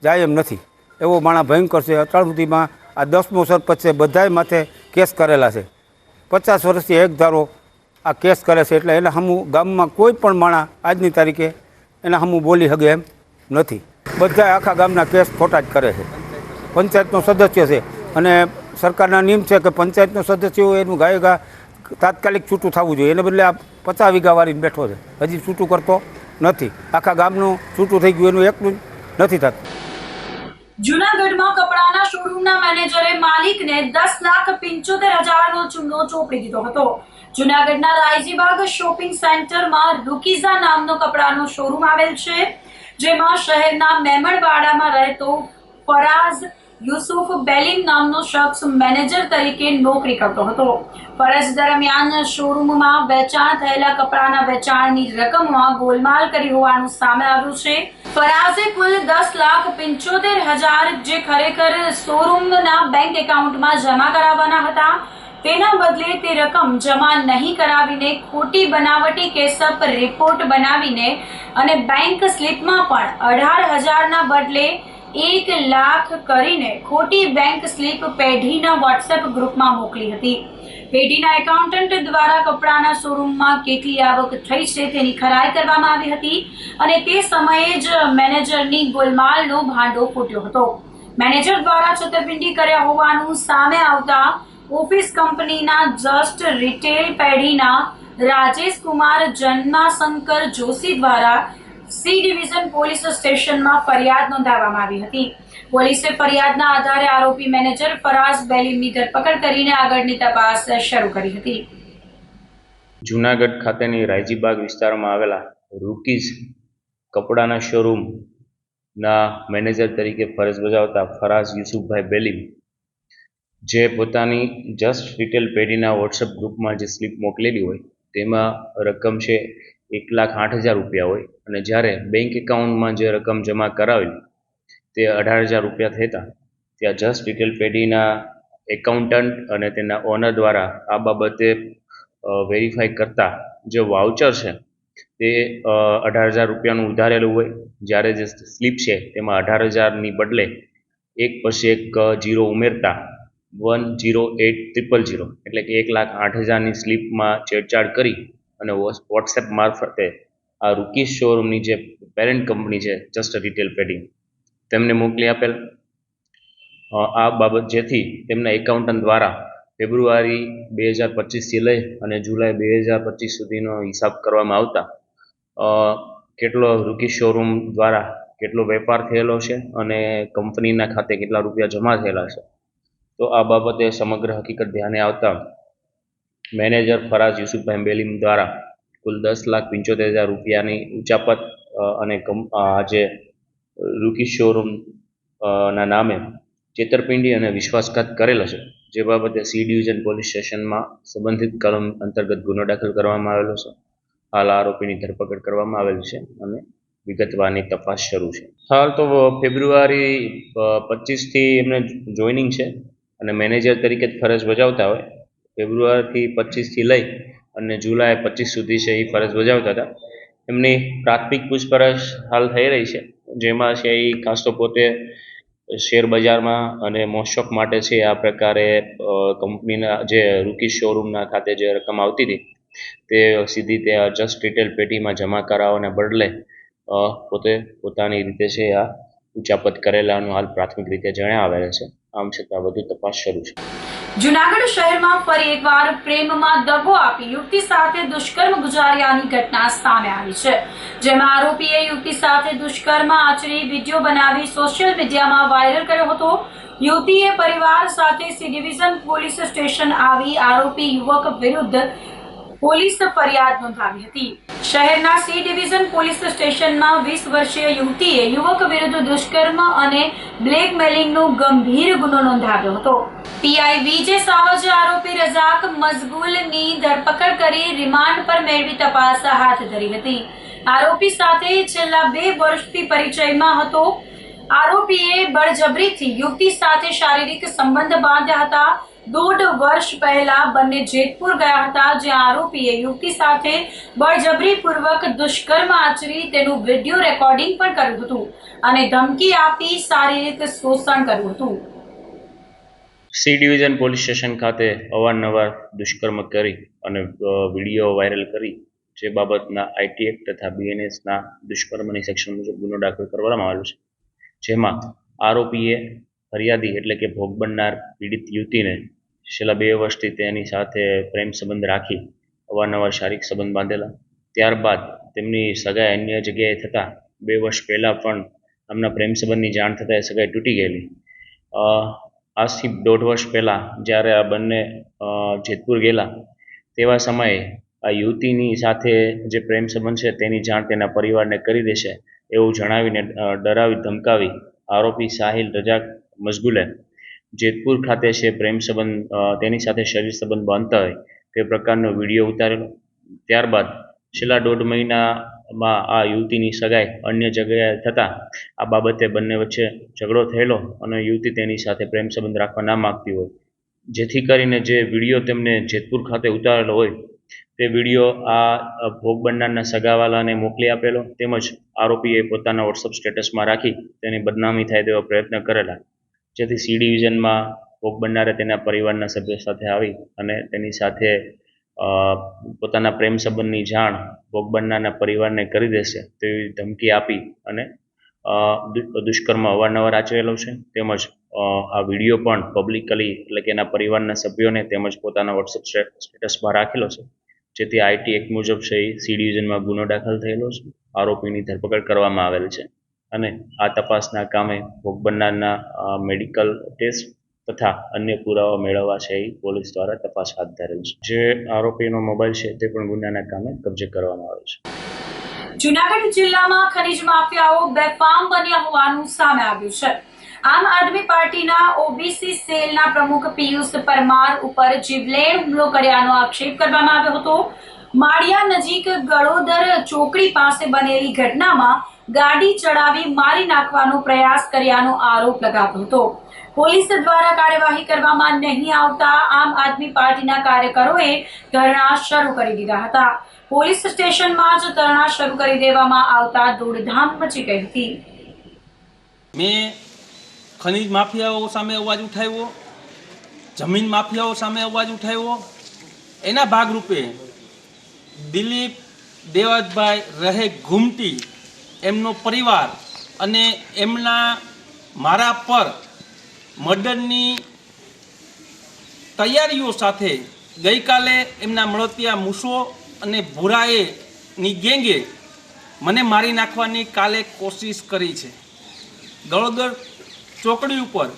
જાય એમ નથી. એવો માણસ ભયંકર છે. અત્યાર સુધીમાં આ 10મો સરપંચ છે, બધાય માથે કેસ કરેલા છે. 50 વર્ષથી એક ધારો આ કેસ કરે છે, એટલે એના સામું ગામમાં કોઈ પણ માણસ આજની તારીખે એના સામું બોલી શકે એમ નથી. બધા આખા ગામના કેસ ખોટા જ કરે છે. પંચાયતનો સદસ્ય છે, અને સરકારના નિયમ છે કે પંચાયતનો સદસ્ય હોય એનું ગાયે ગા તાત્કાલિક છૂટું થવું જોઈએ. એને બદલે આ 50 વીઘા વાળીને બેઠો છે, હજી છૂટું કરતો નથી. આખા ગામનું છૂટું થઈ ગયું એનું એકલું નથી થતું. જૂનાગઢમાં કપડાના શોરૂમના મેનેજરે માલિકને 10,75,000નો ચૂનો ચોપડી દીધો હતો. જૂનાગઢના રાયજીબાગ શોપિંગ સેન્ટરમાં રૂકીઝા નામનો કપડાનો શોરૂમ આવેલ છે, જેમાં શહેરના મેમણવાડામાં રહેતો ફરાઝ યુસુફ બેલીમ નામનો શખ્સ મેનેજર તરીકે નોકરી કરતો હતો. ફરજ દરમિયાન શોરૂમમાં વેચાણ થયેલા કપડાના વેચાણની રકમમાં ગોલમાલ કરી હોવાનું સામે આવ્યું છે. ફરાઝે કુલ 10,75,000 જે ખરેખર શોરૂમના બેંક એકાઉન્ટમાં જમા કરાવવાના હતા, તેના બદલે તે રકમ જમા નહીં કરાવીને ખોટી બનાવટી કેસપ રિપોર્ટ બનાવીને અને બેંક સ્લીપમાં પણ 18,000ના બદલે 1 લાખ કરીને ખોટી બેંક સ્લીપ પેઢીના વોટ્સએપ ગ્રુપમાં મોકલી હતી. પેઢીના એકાઉન્ટન્ટ દ્વારા કપડાના શોરૂમમાં કેટલી આવક થઈ છે તેની ખરાઈ કરવામાં આવી હતી, અને તે સમયે જ મેનેજરની ગોલમાલનો ભાંડો ફૂટ્યો હતો. મેનેજર દ્વારા છેતરપિંડી કર્યા હોવાનું સામે આવતા ઓફિસ કંપનીના જસ્ટ રિટેલ પેઢીના રાજેશ કુમાર જન્માશંકર જોશી દ્વારા સી ડિવિઝન પોલીસ સ્ટેશનમાં ફરિયાદ નોંધાવવામાં આવી હતી. પોલીસે ફરિયાદના આધારે આરોપી મેનેજર ફરાઝ બેલીમની ધરપકડ કરીને આગળની તપાસ શરૂ કરી હતી. જૂનાગઢ ખાતેની રાયજીબાગ વિસ્તારમાં આવેલા રૂકીઝ કપડાના શોરૂમના મેનેજર તરીકે ફરજ બજાવતા ફરાઝ યુસુફભાઈ બેલીમ, જે પોતાની જસ્ટ રિટેલ પેઢીના વોટ્સએપ ગ્રુપમાં જે સ્લીપ મોકલેલી હોય તેમાં રકમ છે 1,08,000 રૂપિયા હોય, અને જ્યારે બેંક એકાઉન્ટમાં જે રકમ જમા કરાવેલી તે 18,000 રૂપિયા થતા ત્યાં જસ્ટ રિટેલ પેઢીના એકાઉન્ટન્ટ અને તેના ઓનર દ્વારા આ બાબતે વેરીફાઈ કરતા જે વાઉચર છે તે 18,000 રૂપિયાનું ઉધારેલું હોય, જ્યારે જે સ્લીપ છે તેમાં 18,000ની બદલે એક પછી એક 0 ઉમેરતા 108,000 એટલે કે 1,08,000ની સ્લીપમાં છેડછાડ કરી અને વોટ્સએપ મારફતે આ રૂકીઝ શોરૂમની જે પેરેન્ટ કંપની છે જસ્ટ રિટેલ પેઢી તેમને મોકલી આપેલ. આ બાબત જેથી તેમના એકાઉન્ટન્ટ દ્વારા ફેબ્રુઆરી 2025થી લઈ અને જુલાઈ 2025 સુધીનો હિસાબ કરવામાં આવતા કેટલો રૂકીઝ શોરૂમ દ્વારા કેટલો વેપાર થયેલો છે અને કંપનીના ખાતે કેટલા રૂપિયા જમા થયેલા છે, તો આ બાબતે સમગ્ર હકીકત ધ્યાને આવતા મેનેજર ફરાઝ યુસુફભાઈ બેલીમ દ્વારા કુલ 10,75,000 રૂપિયાની ઉચાપત અને આજે રૂકીઝ શોરૂમ ના નામે છેતરપિંડી અને વિશ્વાસઘાત કરેલો છે, જે બાબતે સી ડિવિઝન પોલીસ સ્ટેશનમાં સંબંધિત કલમ અંતર્ગત ગુનો દાખલ કરવામાં આવેલો છે. હાલ આરોપીની ધરપકડ કરવામાં આવેલી છે અને વિગતવારની તપાસ શરૂ છે. હાલ તો ફેબ્રુઆરી 25થી એમને જોઈનિંગ છે અને મેનેજર તરીકે જ ફરજ બજાવતા હોય. ફેબ્રુઆરીથી 25થી લઈ અને જુલાઈ 25 સુધી છે એ ફરજ બજાવતા હતા. એમની પ્રાથમિક પૂછપરછ હાલ થઈ રહી છે, જેમાં છે એ ખાસ તો પોતે શેર બજારમાં અને મોસ્ટોક માટે છે આ પ્રકારે કંપનીના જે રૂકીઝ શોરૂમના ખાતે જે રકમ આવતી હતી તે સીધી તે જસ્ટ રિટેલ પેઢીમાં જમા કરાવવાને બદલે પોતે પોતાની રીતે છે આ ઉચાપત કરેલાનું હાલ પ્રાથમિક રીતે જણાવેલ છે. આમ છતાં વધુ તપાસ શરૂ છે. જૂનાગઢ શહેરમાં ફરી એકવાર પ્રેમમાં દગો આપી યુવતી સાથે દુષ્કર્મ ગુજાર્યાની ઘટના સામે આવી છે, જેમાં આરોપીએ યુવતી સાથે દુષ્કર્મ આચરી વિડીયો બનાવી સોશિયલ મીડિયામાં વાયરલ કર્યો હતો. યુવતીએ પરિવાર સાથે સી ડિવિઝન પોલીસ સ્ટેશન આવી આરોપી યુવક વિરુદ્ધ પોલીસ ફરિયાદ નોંધાવી હતી. શહેરના સી ડિવિઝન પોલીસ સ્ટેશનમાં 20 વર્ષીય યુવતીએ યુવક વિરુદ્ધ દુષ્કર્મ અને બ્લેકમેલિંગનો ગંભીર ગુનો નોંધાવ્યો હતો. પીઆઈ વિજય સાવજે આરોપી રઝાક મઝગુલની ધરપકડ કરી રિમાન્ડ પર મેળવી તપાસ હાથ ધરી હતી. આરોપી સાથે છેલ્લા 2 વર્ષથી પરિચયમાં હતો. આરોપીએ બળજબરીથી યુવતી સાથે શારીરિક સંબંધ બાંધ્યા હતા. 1.5 વર્ષ પહેલા બંને જેતપુર ગયા હતા, જ્યાં આરોપીએ યુવતી સાથે બળજબરીપૂર્વક દુષ્કર્મ આચરી તેનું વિડીયો રેકોર્ડિંગ પણ કર્યું હતું અને ધમકી આપી શારીરિક શોષણ કર્યું હતું. સી ડિવિઝન પોલીસ સ્ટેશન ખાતે અવારનવાર દુષ્કર્મ કરી અને વિડીયો વાયરલ કરી જે બાબતના આઈટી એક્ટ તથા બીએનએસના દુષ્કર્મની સેક્શન મુજબ ગુનો દાખલ કરવામાં આવેલો છે, જેમાં આરોપીએ ફરિયાદી એટલે કે ભોગ બનનાર પીડિત યુવતીને છેલ્લા 2 વર્ષથી તેની સાથે પ્રેમ સંબંધ રાખી અવારનવાર શારીરિક સંબંધ બાંધેલા. ત્યારબાદ તેમની સગાઈ અન્ય જગ્યાએ થતાં 2 વર્ષ પહેલાં પણ આમના પ્રેમ સંબંધની જાણ થતાં એ સગાઈ તૂટી ગયેલી. આજથી 1.5 વર્ષ પહેલાં જ્યારે આ બંને જેતપુર ગયેલા તેવા સમયે આ યુવતીની સાથે જે પ્રેમ સંબંધ છે તેની જાણ તેના પરિવારને કરી દેશે એવું જણાવીને ડરાવી ધમકાવી આરોપી સાહિલ રજાક મઝગુલે જેતપુર ખાતે છે પ્રેમ સંબંધ તેની સાથે શરીર સંબંધ બાંધતા હોય તે પ્રકારનો વિડીયો ઉતારેલો. ત્યારબાદ છેલ્લા 1.5 મહિનામાં આ યુવતીની સગાઈ અન્ય જગ્યાએ થતાં આ બાબતે બંને વચ્ચે ઝઘડો થયેલો અને યુવતી તેની સાથે પ્રેમ સંબંધ રાખવા ના માગતી હોય, જેથી કરીને જે વિડીયો તેમને જેતપુર ખાતે ઉતારેલો હોય તે વિડીયો આ ભોગ બનનારના સગાવાલાને મોકલી આપેલો, તેમજ આરોપીએ પોતાના વોટ્સઅપ સ્ટેટસમાં રાખી તેની બદનામી થાય તેવા પ્રયત્ન કરેલા, જેથી સી ડિવિઝનમાં ભોગ બનનારે તેના પરિવારના સભ્યો સાથે આવી અને તેની સાથે પોતાના પ્રેમ સંબંધની જાણ ભોગ બનનારના પરિવારને કરી દેશે તેવી ધમકી આપી અને દુષ્કર્મ અવારનવાર આચરેલો છે. તેમજ આ વિડીયો પણ પબ્લિકલી એટલે કે એના પરિવારના સભ્યોને તેમજ પોતાના વોટ્સઅપ સ્ટેટસમાં રાખેલો છે, જેથી આઈટી એક્ટ મુજબ છે સી ડિવિઝનમાં ગુનો દાખલ થયેલો છે. આરોપીની ધરપકડ કરવામાં આવેલ છે અને આ તપાસના કામે ભોગ બનનારના મેડિકલ ટેસ્ટ તથા અન્ય પુરાવા મેળવવા છે એ પોલીસ દ્વારા તપાસ હાથ ધરેલ છે. જે આરોપીનો મોબાઈલ છે તે પણ ગુનાના કામે કબજે કરવામાં આવ્યો છે. જૂનાગઢ જિલ્લામાં ખનીજ માફિયાઓ બેફામ બન્યા હોવાનું સામે આવ્યું છે. આમ આદમી પાર્ટીના ઓબીસી સેલના પ્રમુખ પિયુષ પરમાર ઉપર જીવલેણ હુમલો કર્યાનો આક્ષેપ કરવામાં આવ્યો હતો. માળિયા નજીક ગળોદર ચોકડી પાસે બનેલી ઘટનામાં ગાડી ચડાવી મારી નાખવાનો પ્રયાસ કર્યાનો આરોપ લગાવ્યો હતો. પોલીસ દ્વારા કાર્યવાહી કરવામાં નહીં આવતા આમ આદમી પાર્ટીના કાર્યકરોએ ધરણા શરૂ કરી દીધા હતા. પોલીસ સ્ટેશનમાં જ ધરણા શરૂ કરી દેવામાં આવતા દોડધામ મચી ગઈ હતી. મેં ખનીજ માફિયાઓ સામે અવાજ ઉઠાવ્યો, જમીન માફિયાઓ સામે અવાજ ઉઠાવ્યો. એના ભાગરૂપે દિલીપ દેવતભાઈ રહે ઘુમટી એમનો પરિવાર અને એમના મારા પર મર્ડરની તૈયારીઓ સાથે ગઈકાલે એમના મળતિયા મૂસો અને ભૂરાએની ગેંગે મને મારી નાખવાની કાલે કોશિશ કરી છે. ગળોદર ચોકડી ઉપર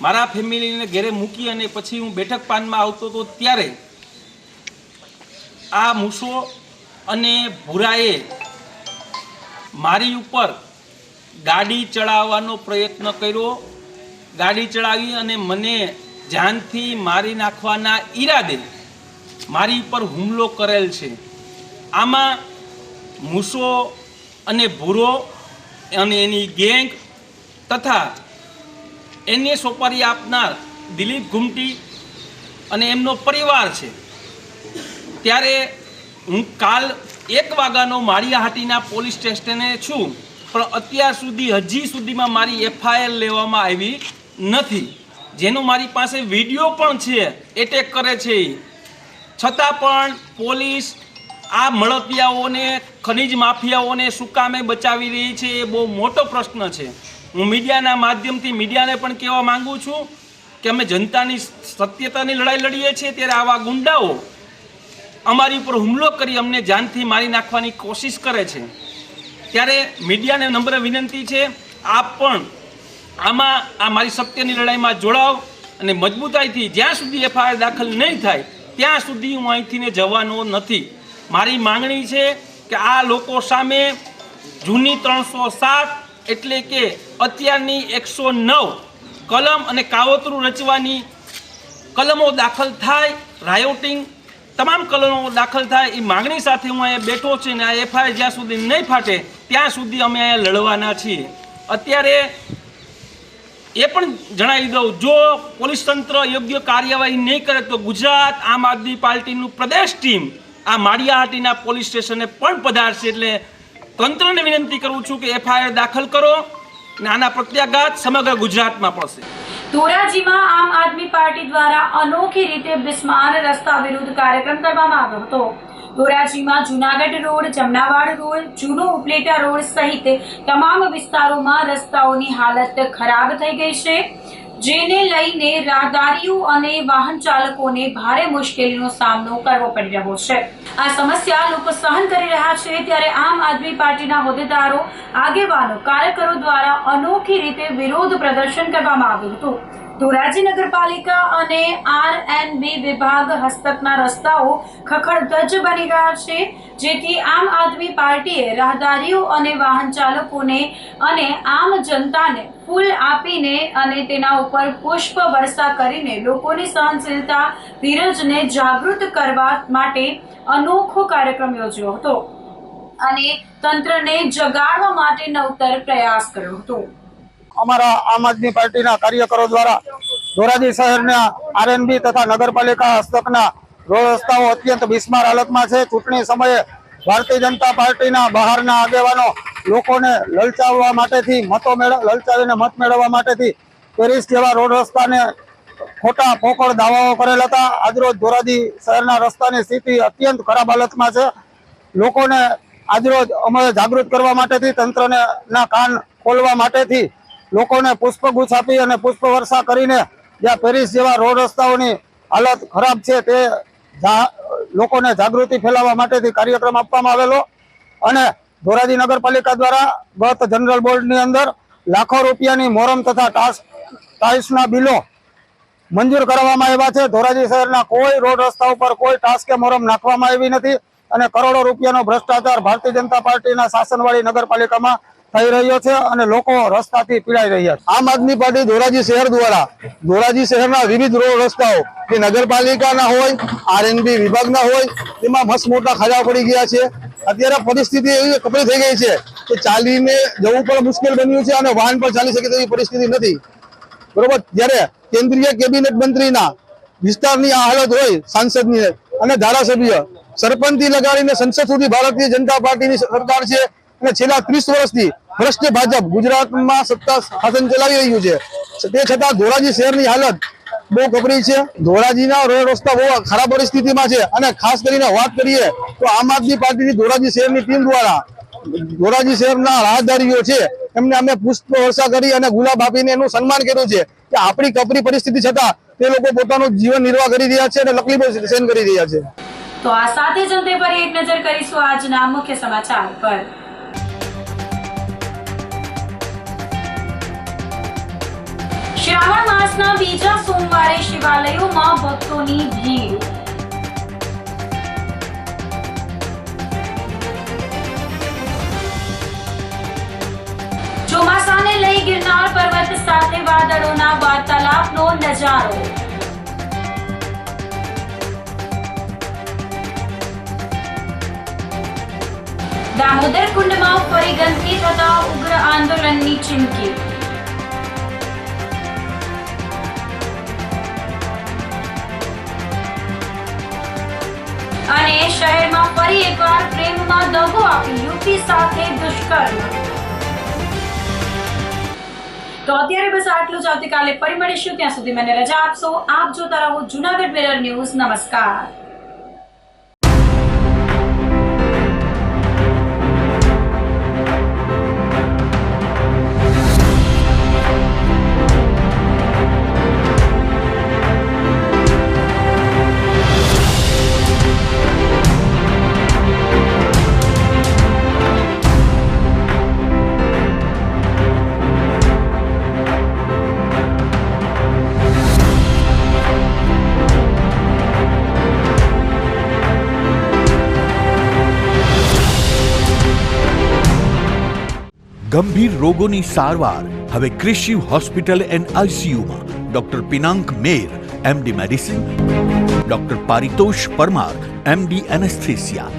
મારા ફેમિલીને ઘેરે મૂકી અને પછી હું બેઠક પાનમાં આવતો હતો ત્યારે આ મૂસો અને ભૂરાએ મારી ઉપર ગાડી ચડાવવાનો પ્રયત્ન કર્યો. ગાડી ચડાવી અને મને જાનથી મારી નાખવાના ઈરાદે મારી ઉપર હુમલો કરેલ છે. આમાં મૂસો અને ભૂરો અને એની ગેંગ તથા એને સોપારી આપનાર દિલીપ ઘુમટી અને એમનો પરિવાર છે. ત્યારે હું કાલ 1 વાગ્યાનો માળિયાહાટીના પોલીસ સ્ટેશને છું, પણ અત્યાર સુધી હજી સુધીમાં મારી એફઆઈઆર લેવામાં આવી નથી, જેનો મારી પાસે વિડીયો પણ છે. એટેક કરે છે છતાં પણ પોલીસ આ મળતિયાઓને ખનીજ માફિયાઓને શું કામે બચાવી રહી છે એ બહુ મોટો પ્રશ્ન છે. હું મીડિયાના માધ્યમથી મીડિયાને પણ કહેવા માંગુ છું કે અમે જનતાની સત્યતાની લડાઈ લડીએ છીએ, ત્યારે આવા ગુંડાઓ અમારી ઉપર હુમલો કરી અમને જાનથી મારી નાખવાની કોશિશ કરે છે. ત્યારે મીડિયાને નમ્ર વિનંતી છે, આપ પણ આમાં આ મારી સત્યની લડાઈમાં જોડાવ અને મજબૂતાઈથી જ્યાં સુધી એફઆઈઆર દાખલ નહીં થાય ત્યાં સુધી હું અહીંથી જવાનો નથી. મારી માંગણી છે કે આ લોકો સામે જૂની 307 એટલે કે અત્યારની 109 કલમ અને કાવતરું રચવાની કલમો દાખલ થાય, રાયોટિંગ તમામ કલમો દાખલ થાય એ માંગણી સાથે હું અહીંયા બેઠો છું. અને આ એફઆઈઆર જ્યાં સુધી નહીં ફાટે ત્યાં સુધી અમે અહીંયા લડવાના છીએ. અત્યારે એ પણ જણાવી દઉં, જો પોલીસ તંત્ર યોગ્ય કાર્યવાહી નહીં કરે તો ગુજરાત આમ આદમી પાર્ટીનું પ્રદેશ ટીમ આ માળિયાહાટીના પોલીસ સ્ટેશને પણ પધારશે. એટલે તંત્રને વિનંતી કરું છું કે એફઆઈઆર દાખલ કરો અને આના પ્રત્યાઘાત સમગ્ર ગુજરાતમાં પડશે. ધોરાજીમાં આમ આદમી પાર્ટી દ્વારા અનોખી રીતે બિસ્માર રસ્તા વિરુદ્ધ કાર્યક્રમ કરવામાં આવ્યો હતો. ધોરાજીમાં જુનાગઢ રોડ, જમનાવાડ રોડ, જૂનો ઉપલેટા રોડ સહિત તમામ વિસ્તારોમાં રસ્તાઓની હાલત ખરાબ થઈ ગઈ છે, જેને લઈને રાહદારીઓ અને વાહન ચાલકોને ભારે મુશ્કેલીનો સામનો કરવો પડી રહ્યો છે. આ સમસ્યા લોકો સહન કરી રહ્યા છે, ત્યારે આમ આદમી પાર્ટીના હોદ્દેદારો, આગેવાનો, કાર્યકરો દ્વારા અનોખી રીતે વિરોધ પ્રદર્શન કરવામાં આવ્યું હતું. ધોરાજી નગરપાલિકા અને RNB વિભાગ હસ્તકના રસ્તાઓ ખખડધજ બની ગયા છે, જેથી આમ આદમી પાર્ટીએ રાહદારીઓ અને વાહન ચાલકોને અને આમ જનતાને ફૂલ આપીને અને તેના ઉપર પુષ્પ વર્ષા કરીને લોકોની સહનશીલતા ધીરજને જાગૃત કરવા માટે અનોખો કાર્યક્રમ યોજ્યો હતો અને તંત્રને જગાડવા માટે નવતર પ્રયાસ કર્યો હતો. અમારા આમ આદમી પાર્ટીના કાર્યકરો દ્વારા ધોરાજી શહેરના RNB તથા નગરપાલિકા હસ્તકના રોડ રસ્તાઓ અત્યંત બિસ્માર હાલતમાં છે. ચૂંટણી સમયે ભારતીય જનતા પાર્ટીના બહારના આગેવાનો લોકોને લલચાવવા માટેથી લલચાવીને મત મેળવવા માટેથી પેરિસ જેવા રોડ રસ્તાને ખોટા પોકળ દાવાઓ કરેલ હતા. આજરોજ ધોરાજી શહેરના રસ્તાની સ્થિતિ અત્યંત ખરાબ હાલતમાં છે. લોકોને આજરોજ અમે જાગૃત કરવા માટેથી તંત્રને ના કાન ખોલવા માટેથી લોકોને પુષ્પગુચ્છ આપી અને પુષ્પ વર્ષા કરીને જ્યાં પેરિસ જેવા રોડ રસ્તાઓની હાલત ખરાબ છે તે લોકોને જાગૃતિ ફેલાવવા માટેથી કાર્યક્રમ આપવામાં આવેલો. અને ધોરાજી નગરપાલિકા દ્વારા ગત જનરલ બોર્ડની અંદર લાખો રૂપિયાની મોરમ તથા ટાઇલ્સના બિલો મંજૂર કરવામાં આવ્યા છે. ધોરાજી શહેરના કોઈ રોડ રસ્તા ઉપર કોઈ ટાસ્ક કે મોરમ નાખવામાં આવી નથી અને કરોડો રૂપિયાનો ભ્રષ્ટાચાર ભારતીય જનતા પાર્ટીના શાસનવાળી નગરપાલિકામાં થઈ રહ્યો છે અને લોકો રસ્તાથી પીડાઈ રહ્યા છે. આમ આદમી પાર્ટી ધોરાજી શહેર દ્વારા ધોરાજી શહેરના વિવિધ રોડ રસ્તાઓ જે નગરપાલિકાના હોય, RNB વિભાગના હોય, તેમાં મસ્ત મોટા ખાડા પડી ગયા છે. અત્યારે પરિસ્થિતિ એવી કપરી થઈ ગઈ છે કે ચાલીને જવું પણ મુશ્કેલ બન્યું છે અને વાહન પણ ચાલી શકે તેવી પરિસ્થિતિ નથી. બરોબર, જ્યારે કેન્દ્રીય કેબિનેટ મંત્રીના વિસ્તારની આ હાલત હોય, સાંસદની અને ધારાસભ્ય સરપંચથી લગાડીને સંસદ સુધી ભારતીય જનતા પાર્ટીની સરકાર છે અને છેલ્લા 30 વર્ષથી ભ્રષ્ટ ભાજપ ગુજરાતમાં સત્તા શાસન ચલાવી રહ્યું છે. તે છતાં ધોરાજી શહેરની હાલત બહુ કપરી છે. ધોરાજીના રોડ રસ્તા બહુ ખરાબ પરિસ્થિતિમાં છે અને ખાસ કરીને વાત કરીએ તો આમ આદમી પાર્ટીની ધોરાજી શહેરની ટીમ દ્વારા ધોરાજી શહેરના રાહદારીઓ છે એમને અમે પુષ્પ વર્ષા કરી અને ગુલાબ આપીને એનું સન્માન કર્યું છે કે આપણી કપરી પરિસ્થિતિ છતાં તે લોકો પોતાનું જીવન નિર્વાહ કરી રહ્યા છે અને તકલીફો સહન કરી રહ્યા છે. તો આ સાથે જ અંતે પર એક નજર કરીશું આજના મુખ્ય સમાચાર પર. શ્રાવણ માસના બીજા સોમવારે શિવાલયોમાં ભક્તોની ભીડ. ચોમાસાને લઈ ગિરનાર પર્વત સાથે વાદળોના વાર્તાલાપનો નજારો. દામોદર કુંડમાં ફરી ગંદકી થતા ઉગ્ર આંદોલનની ચીમકી. અને શહેરમાં ફરી એકવાર પ્રેમમાં દગો આપી યુવતી સાથે દુષ્કર્મ. તો અત્યારે બસ આટલું જ. આવતીકાલે ફરી મળીશું, ત્યાં સુધી મને રજા આપશો. આપ જોતા રહો જુનાગઢ મિરર ન્યૂઝ. નમસ્કાર. ગંભીર રોગોની સારવાર હવે ક્રિશિવ હોસ્પિટલ એન્ડ આઈસીયુમાં doctor Pinank Mer MD medicine, doctor Paritosh Parmar MD anaesthesia,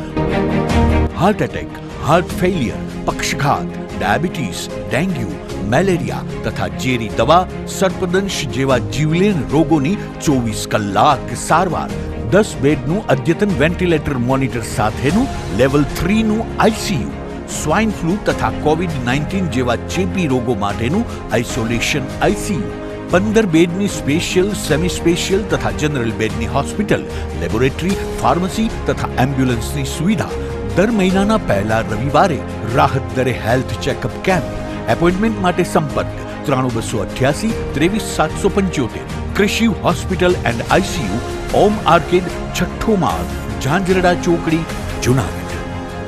heart attack, heart failure, પક્ષઘાત, ડાયાબિટીસ, ડેન્ગ્યુ, મેલેરિયા તથા ઝેરી દવા, સર્પદંશ જેવા જીવલેણ રોગોની 24 કલાક સારવાર, 10 બેડનું અદ્યતન વેન્ટિલેટર મોનિટર સાથેનું લેવલ 3નું આઈસીયુ, સ્વાઇન ફ્લૂ તથા કોવિડ-19 જેવા ચેપી રોગો માટેનું આઇસોલેશન આઈસીયુ, 15 બેડની સ્પેશિયલ, સેમી સ્પેશિયલ તથા જનરલ બેડની હોસ્પિટલ, લેબોરેટરી, ફાર્મસી તથા એમ્બ્યુલન્સની સુવિધા, દર મહિનાના પહેલા રવિવારે રાહત દરે હેલ્થ ચેકઅપ કેમ્પ. એપોઇન્ટમેન્ટ માટે સંપર્ક 9288 23775. Krishiv hospital and ICU, Om arcade, છઠ્ઠો માળ, ઝાંઝરડા ચોકડી, જુનાગઢ.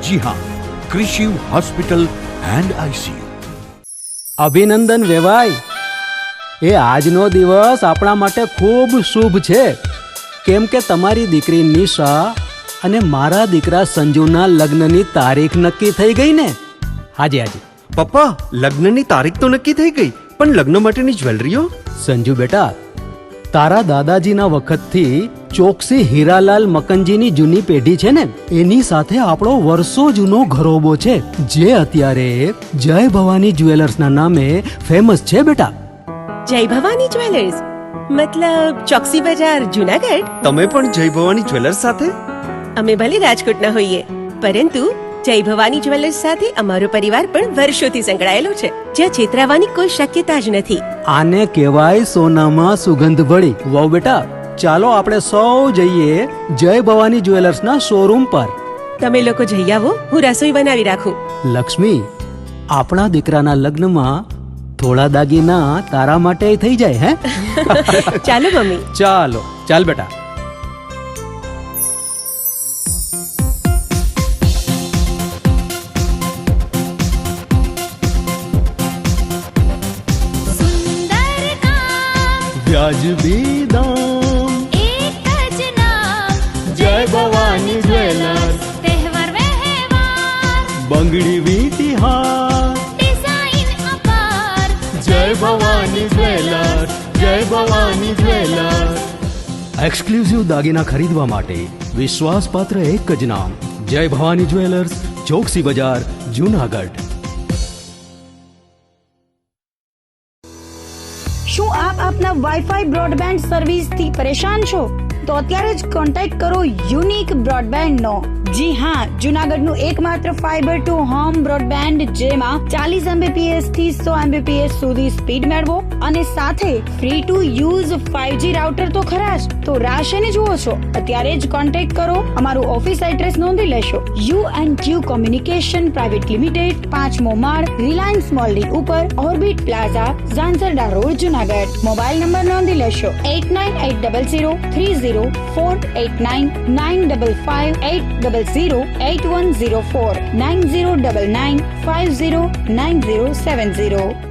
જી હા, ક્રિશિવ હોસ્પિટલ એન્ડ આઈસીયુ. અભિનંદન વેવાય. એ આજનો દિવસ આપણા માટે ખૂબ શુભ છે, કેમ કે તમારી દીકરી નિશા અને મારા દીકરા સંજુના લગ્નની તારીખ નક્કી થઈ ગઈ ને. હાજી હાજી પપ્પા, લગ્નની તારીખ તો નક્કી થઈ ગઈ, પણ લગ્ન માટેની જ્વેલરીઓ? સંજુ બેટા, તારા દાદાજીના વખતથી ચોકસી હીરાલાલ મકનજીની જૂની પેઢી છે ને, એની સાથે આપણો વર્ષો જૂનો ઘરોબો છે, જે અત્યારે જય ભવાની જ્વેલર્સના નામે ફેમસ છે બેટા. જય ભવાની જ્વેલર્સ મતલબ ચોકસી બજાર, જુનાગઢ? તમે પણ જય ભવાની જ્વેલર્સ સાથે? અમે ભલે રાજકોટના હોઈએ, પરંતુ જય ભવાની જ્વેલર્સ સાથે અમારો પરિવાર પણ વર્ષોથી સંકળાયેલો છે, જ્યાં છેતરાવાની કોઈ શક્યતા જ નથી. આને કહેવાય સોનામાં સુગંધ ભળી. વાવ બેટા, ચાલો આપણે સૌ જઈએ જય ભવાની જ્વેલર્સના શોરૂમ પર. તમે લોકો જઈ આવો, હું રસોઈ બનાવી રાખું. લક્ષ્મી, આપણા દીકરાના લગ્નમાં થોડા દાગીના તારા માટે થઈ જાય. હે ચાલો મમ્મી. ચાલો ચાલ બેટા. વ્યાજબી દામ, એક જ નામ, જય ભવાની જ્વેલર્સ. તહેવાર વ્યવહાર, બંગડી વીટી હાર, ડિઝાઇન અપાર, જય ભવાની જ્વેલર્સ, જય ભવાની જ્વેલર્સ. એક્સક્લુઝિવ દાગીના ખરીદવા માટે વિશ્વાસપાત્ર એક જ નામ, જય ભવાની જ્વેલર્સ, ચોકસી બજાર, જુનાગઢ. શું આપ આપના વાઈફાઈ બ્રોડબેન્ડ સર્વિસથી પરેશાન છો? તો અત્યારે જ કોન્ટેક્ટ કરો યુનિક બ્રોડબેન્ડ નો. જી હા, જુનાગઢનું એકમાત્ર ફાઈબર ટુ હોમ બ્રોડબેન્ડ, જેમાં 40 Mbps થી 100 Mbps સુધી સ્પીડ મેળવો અને સાથે free to use 5G router તો ખરા જ. તો રાહ શેની જુઓ છો? અત્યારે જ કોન્ટેક્ટ કરો. અમારું ઓફિસ એડ્રેસ નોંધી લેશો. U&Q કોમ્યુનિકેશન પ્રાઇવેટ લિમિટેડ, 5મો માળ, રિલાયન્સ મોલની ઉપર, orbit plaza, Zanzarda road, Junagadh. Mobile number નોંધી લેશો 89800304899955800810049099509070.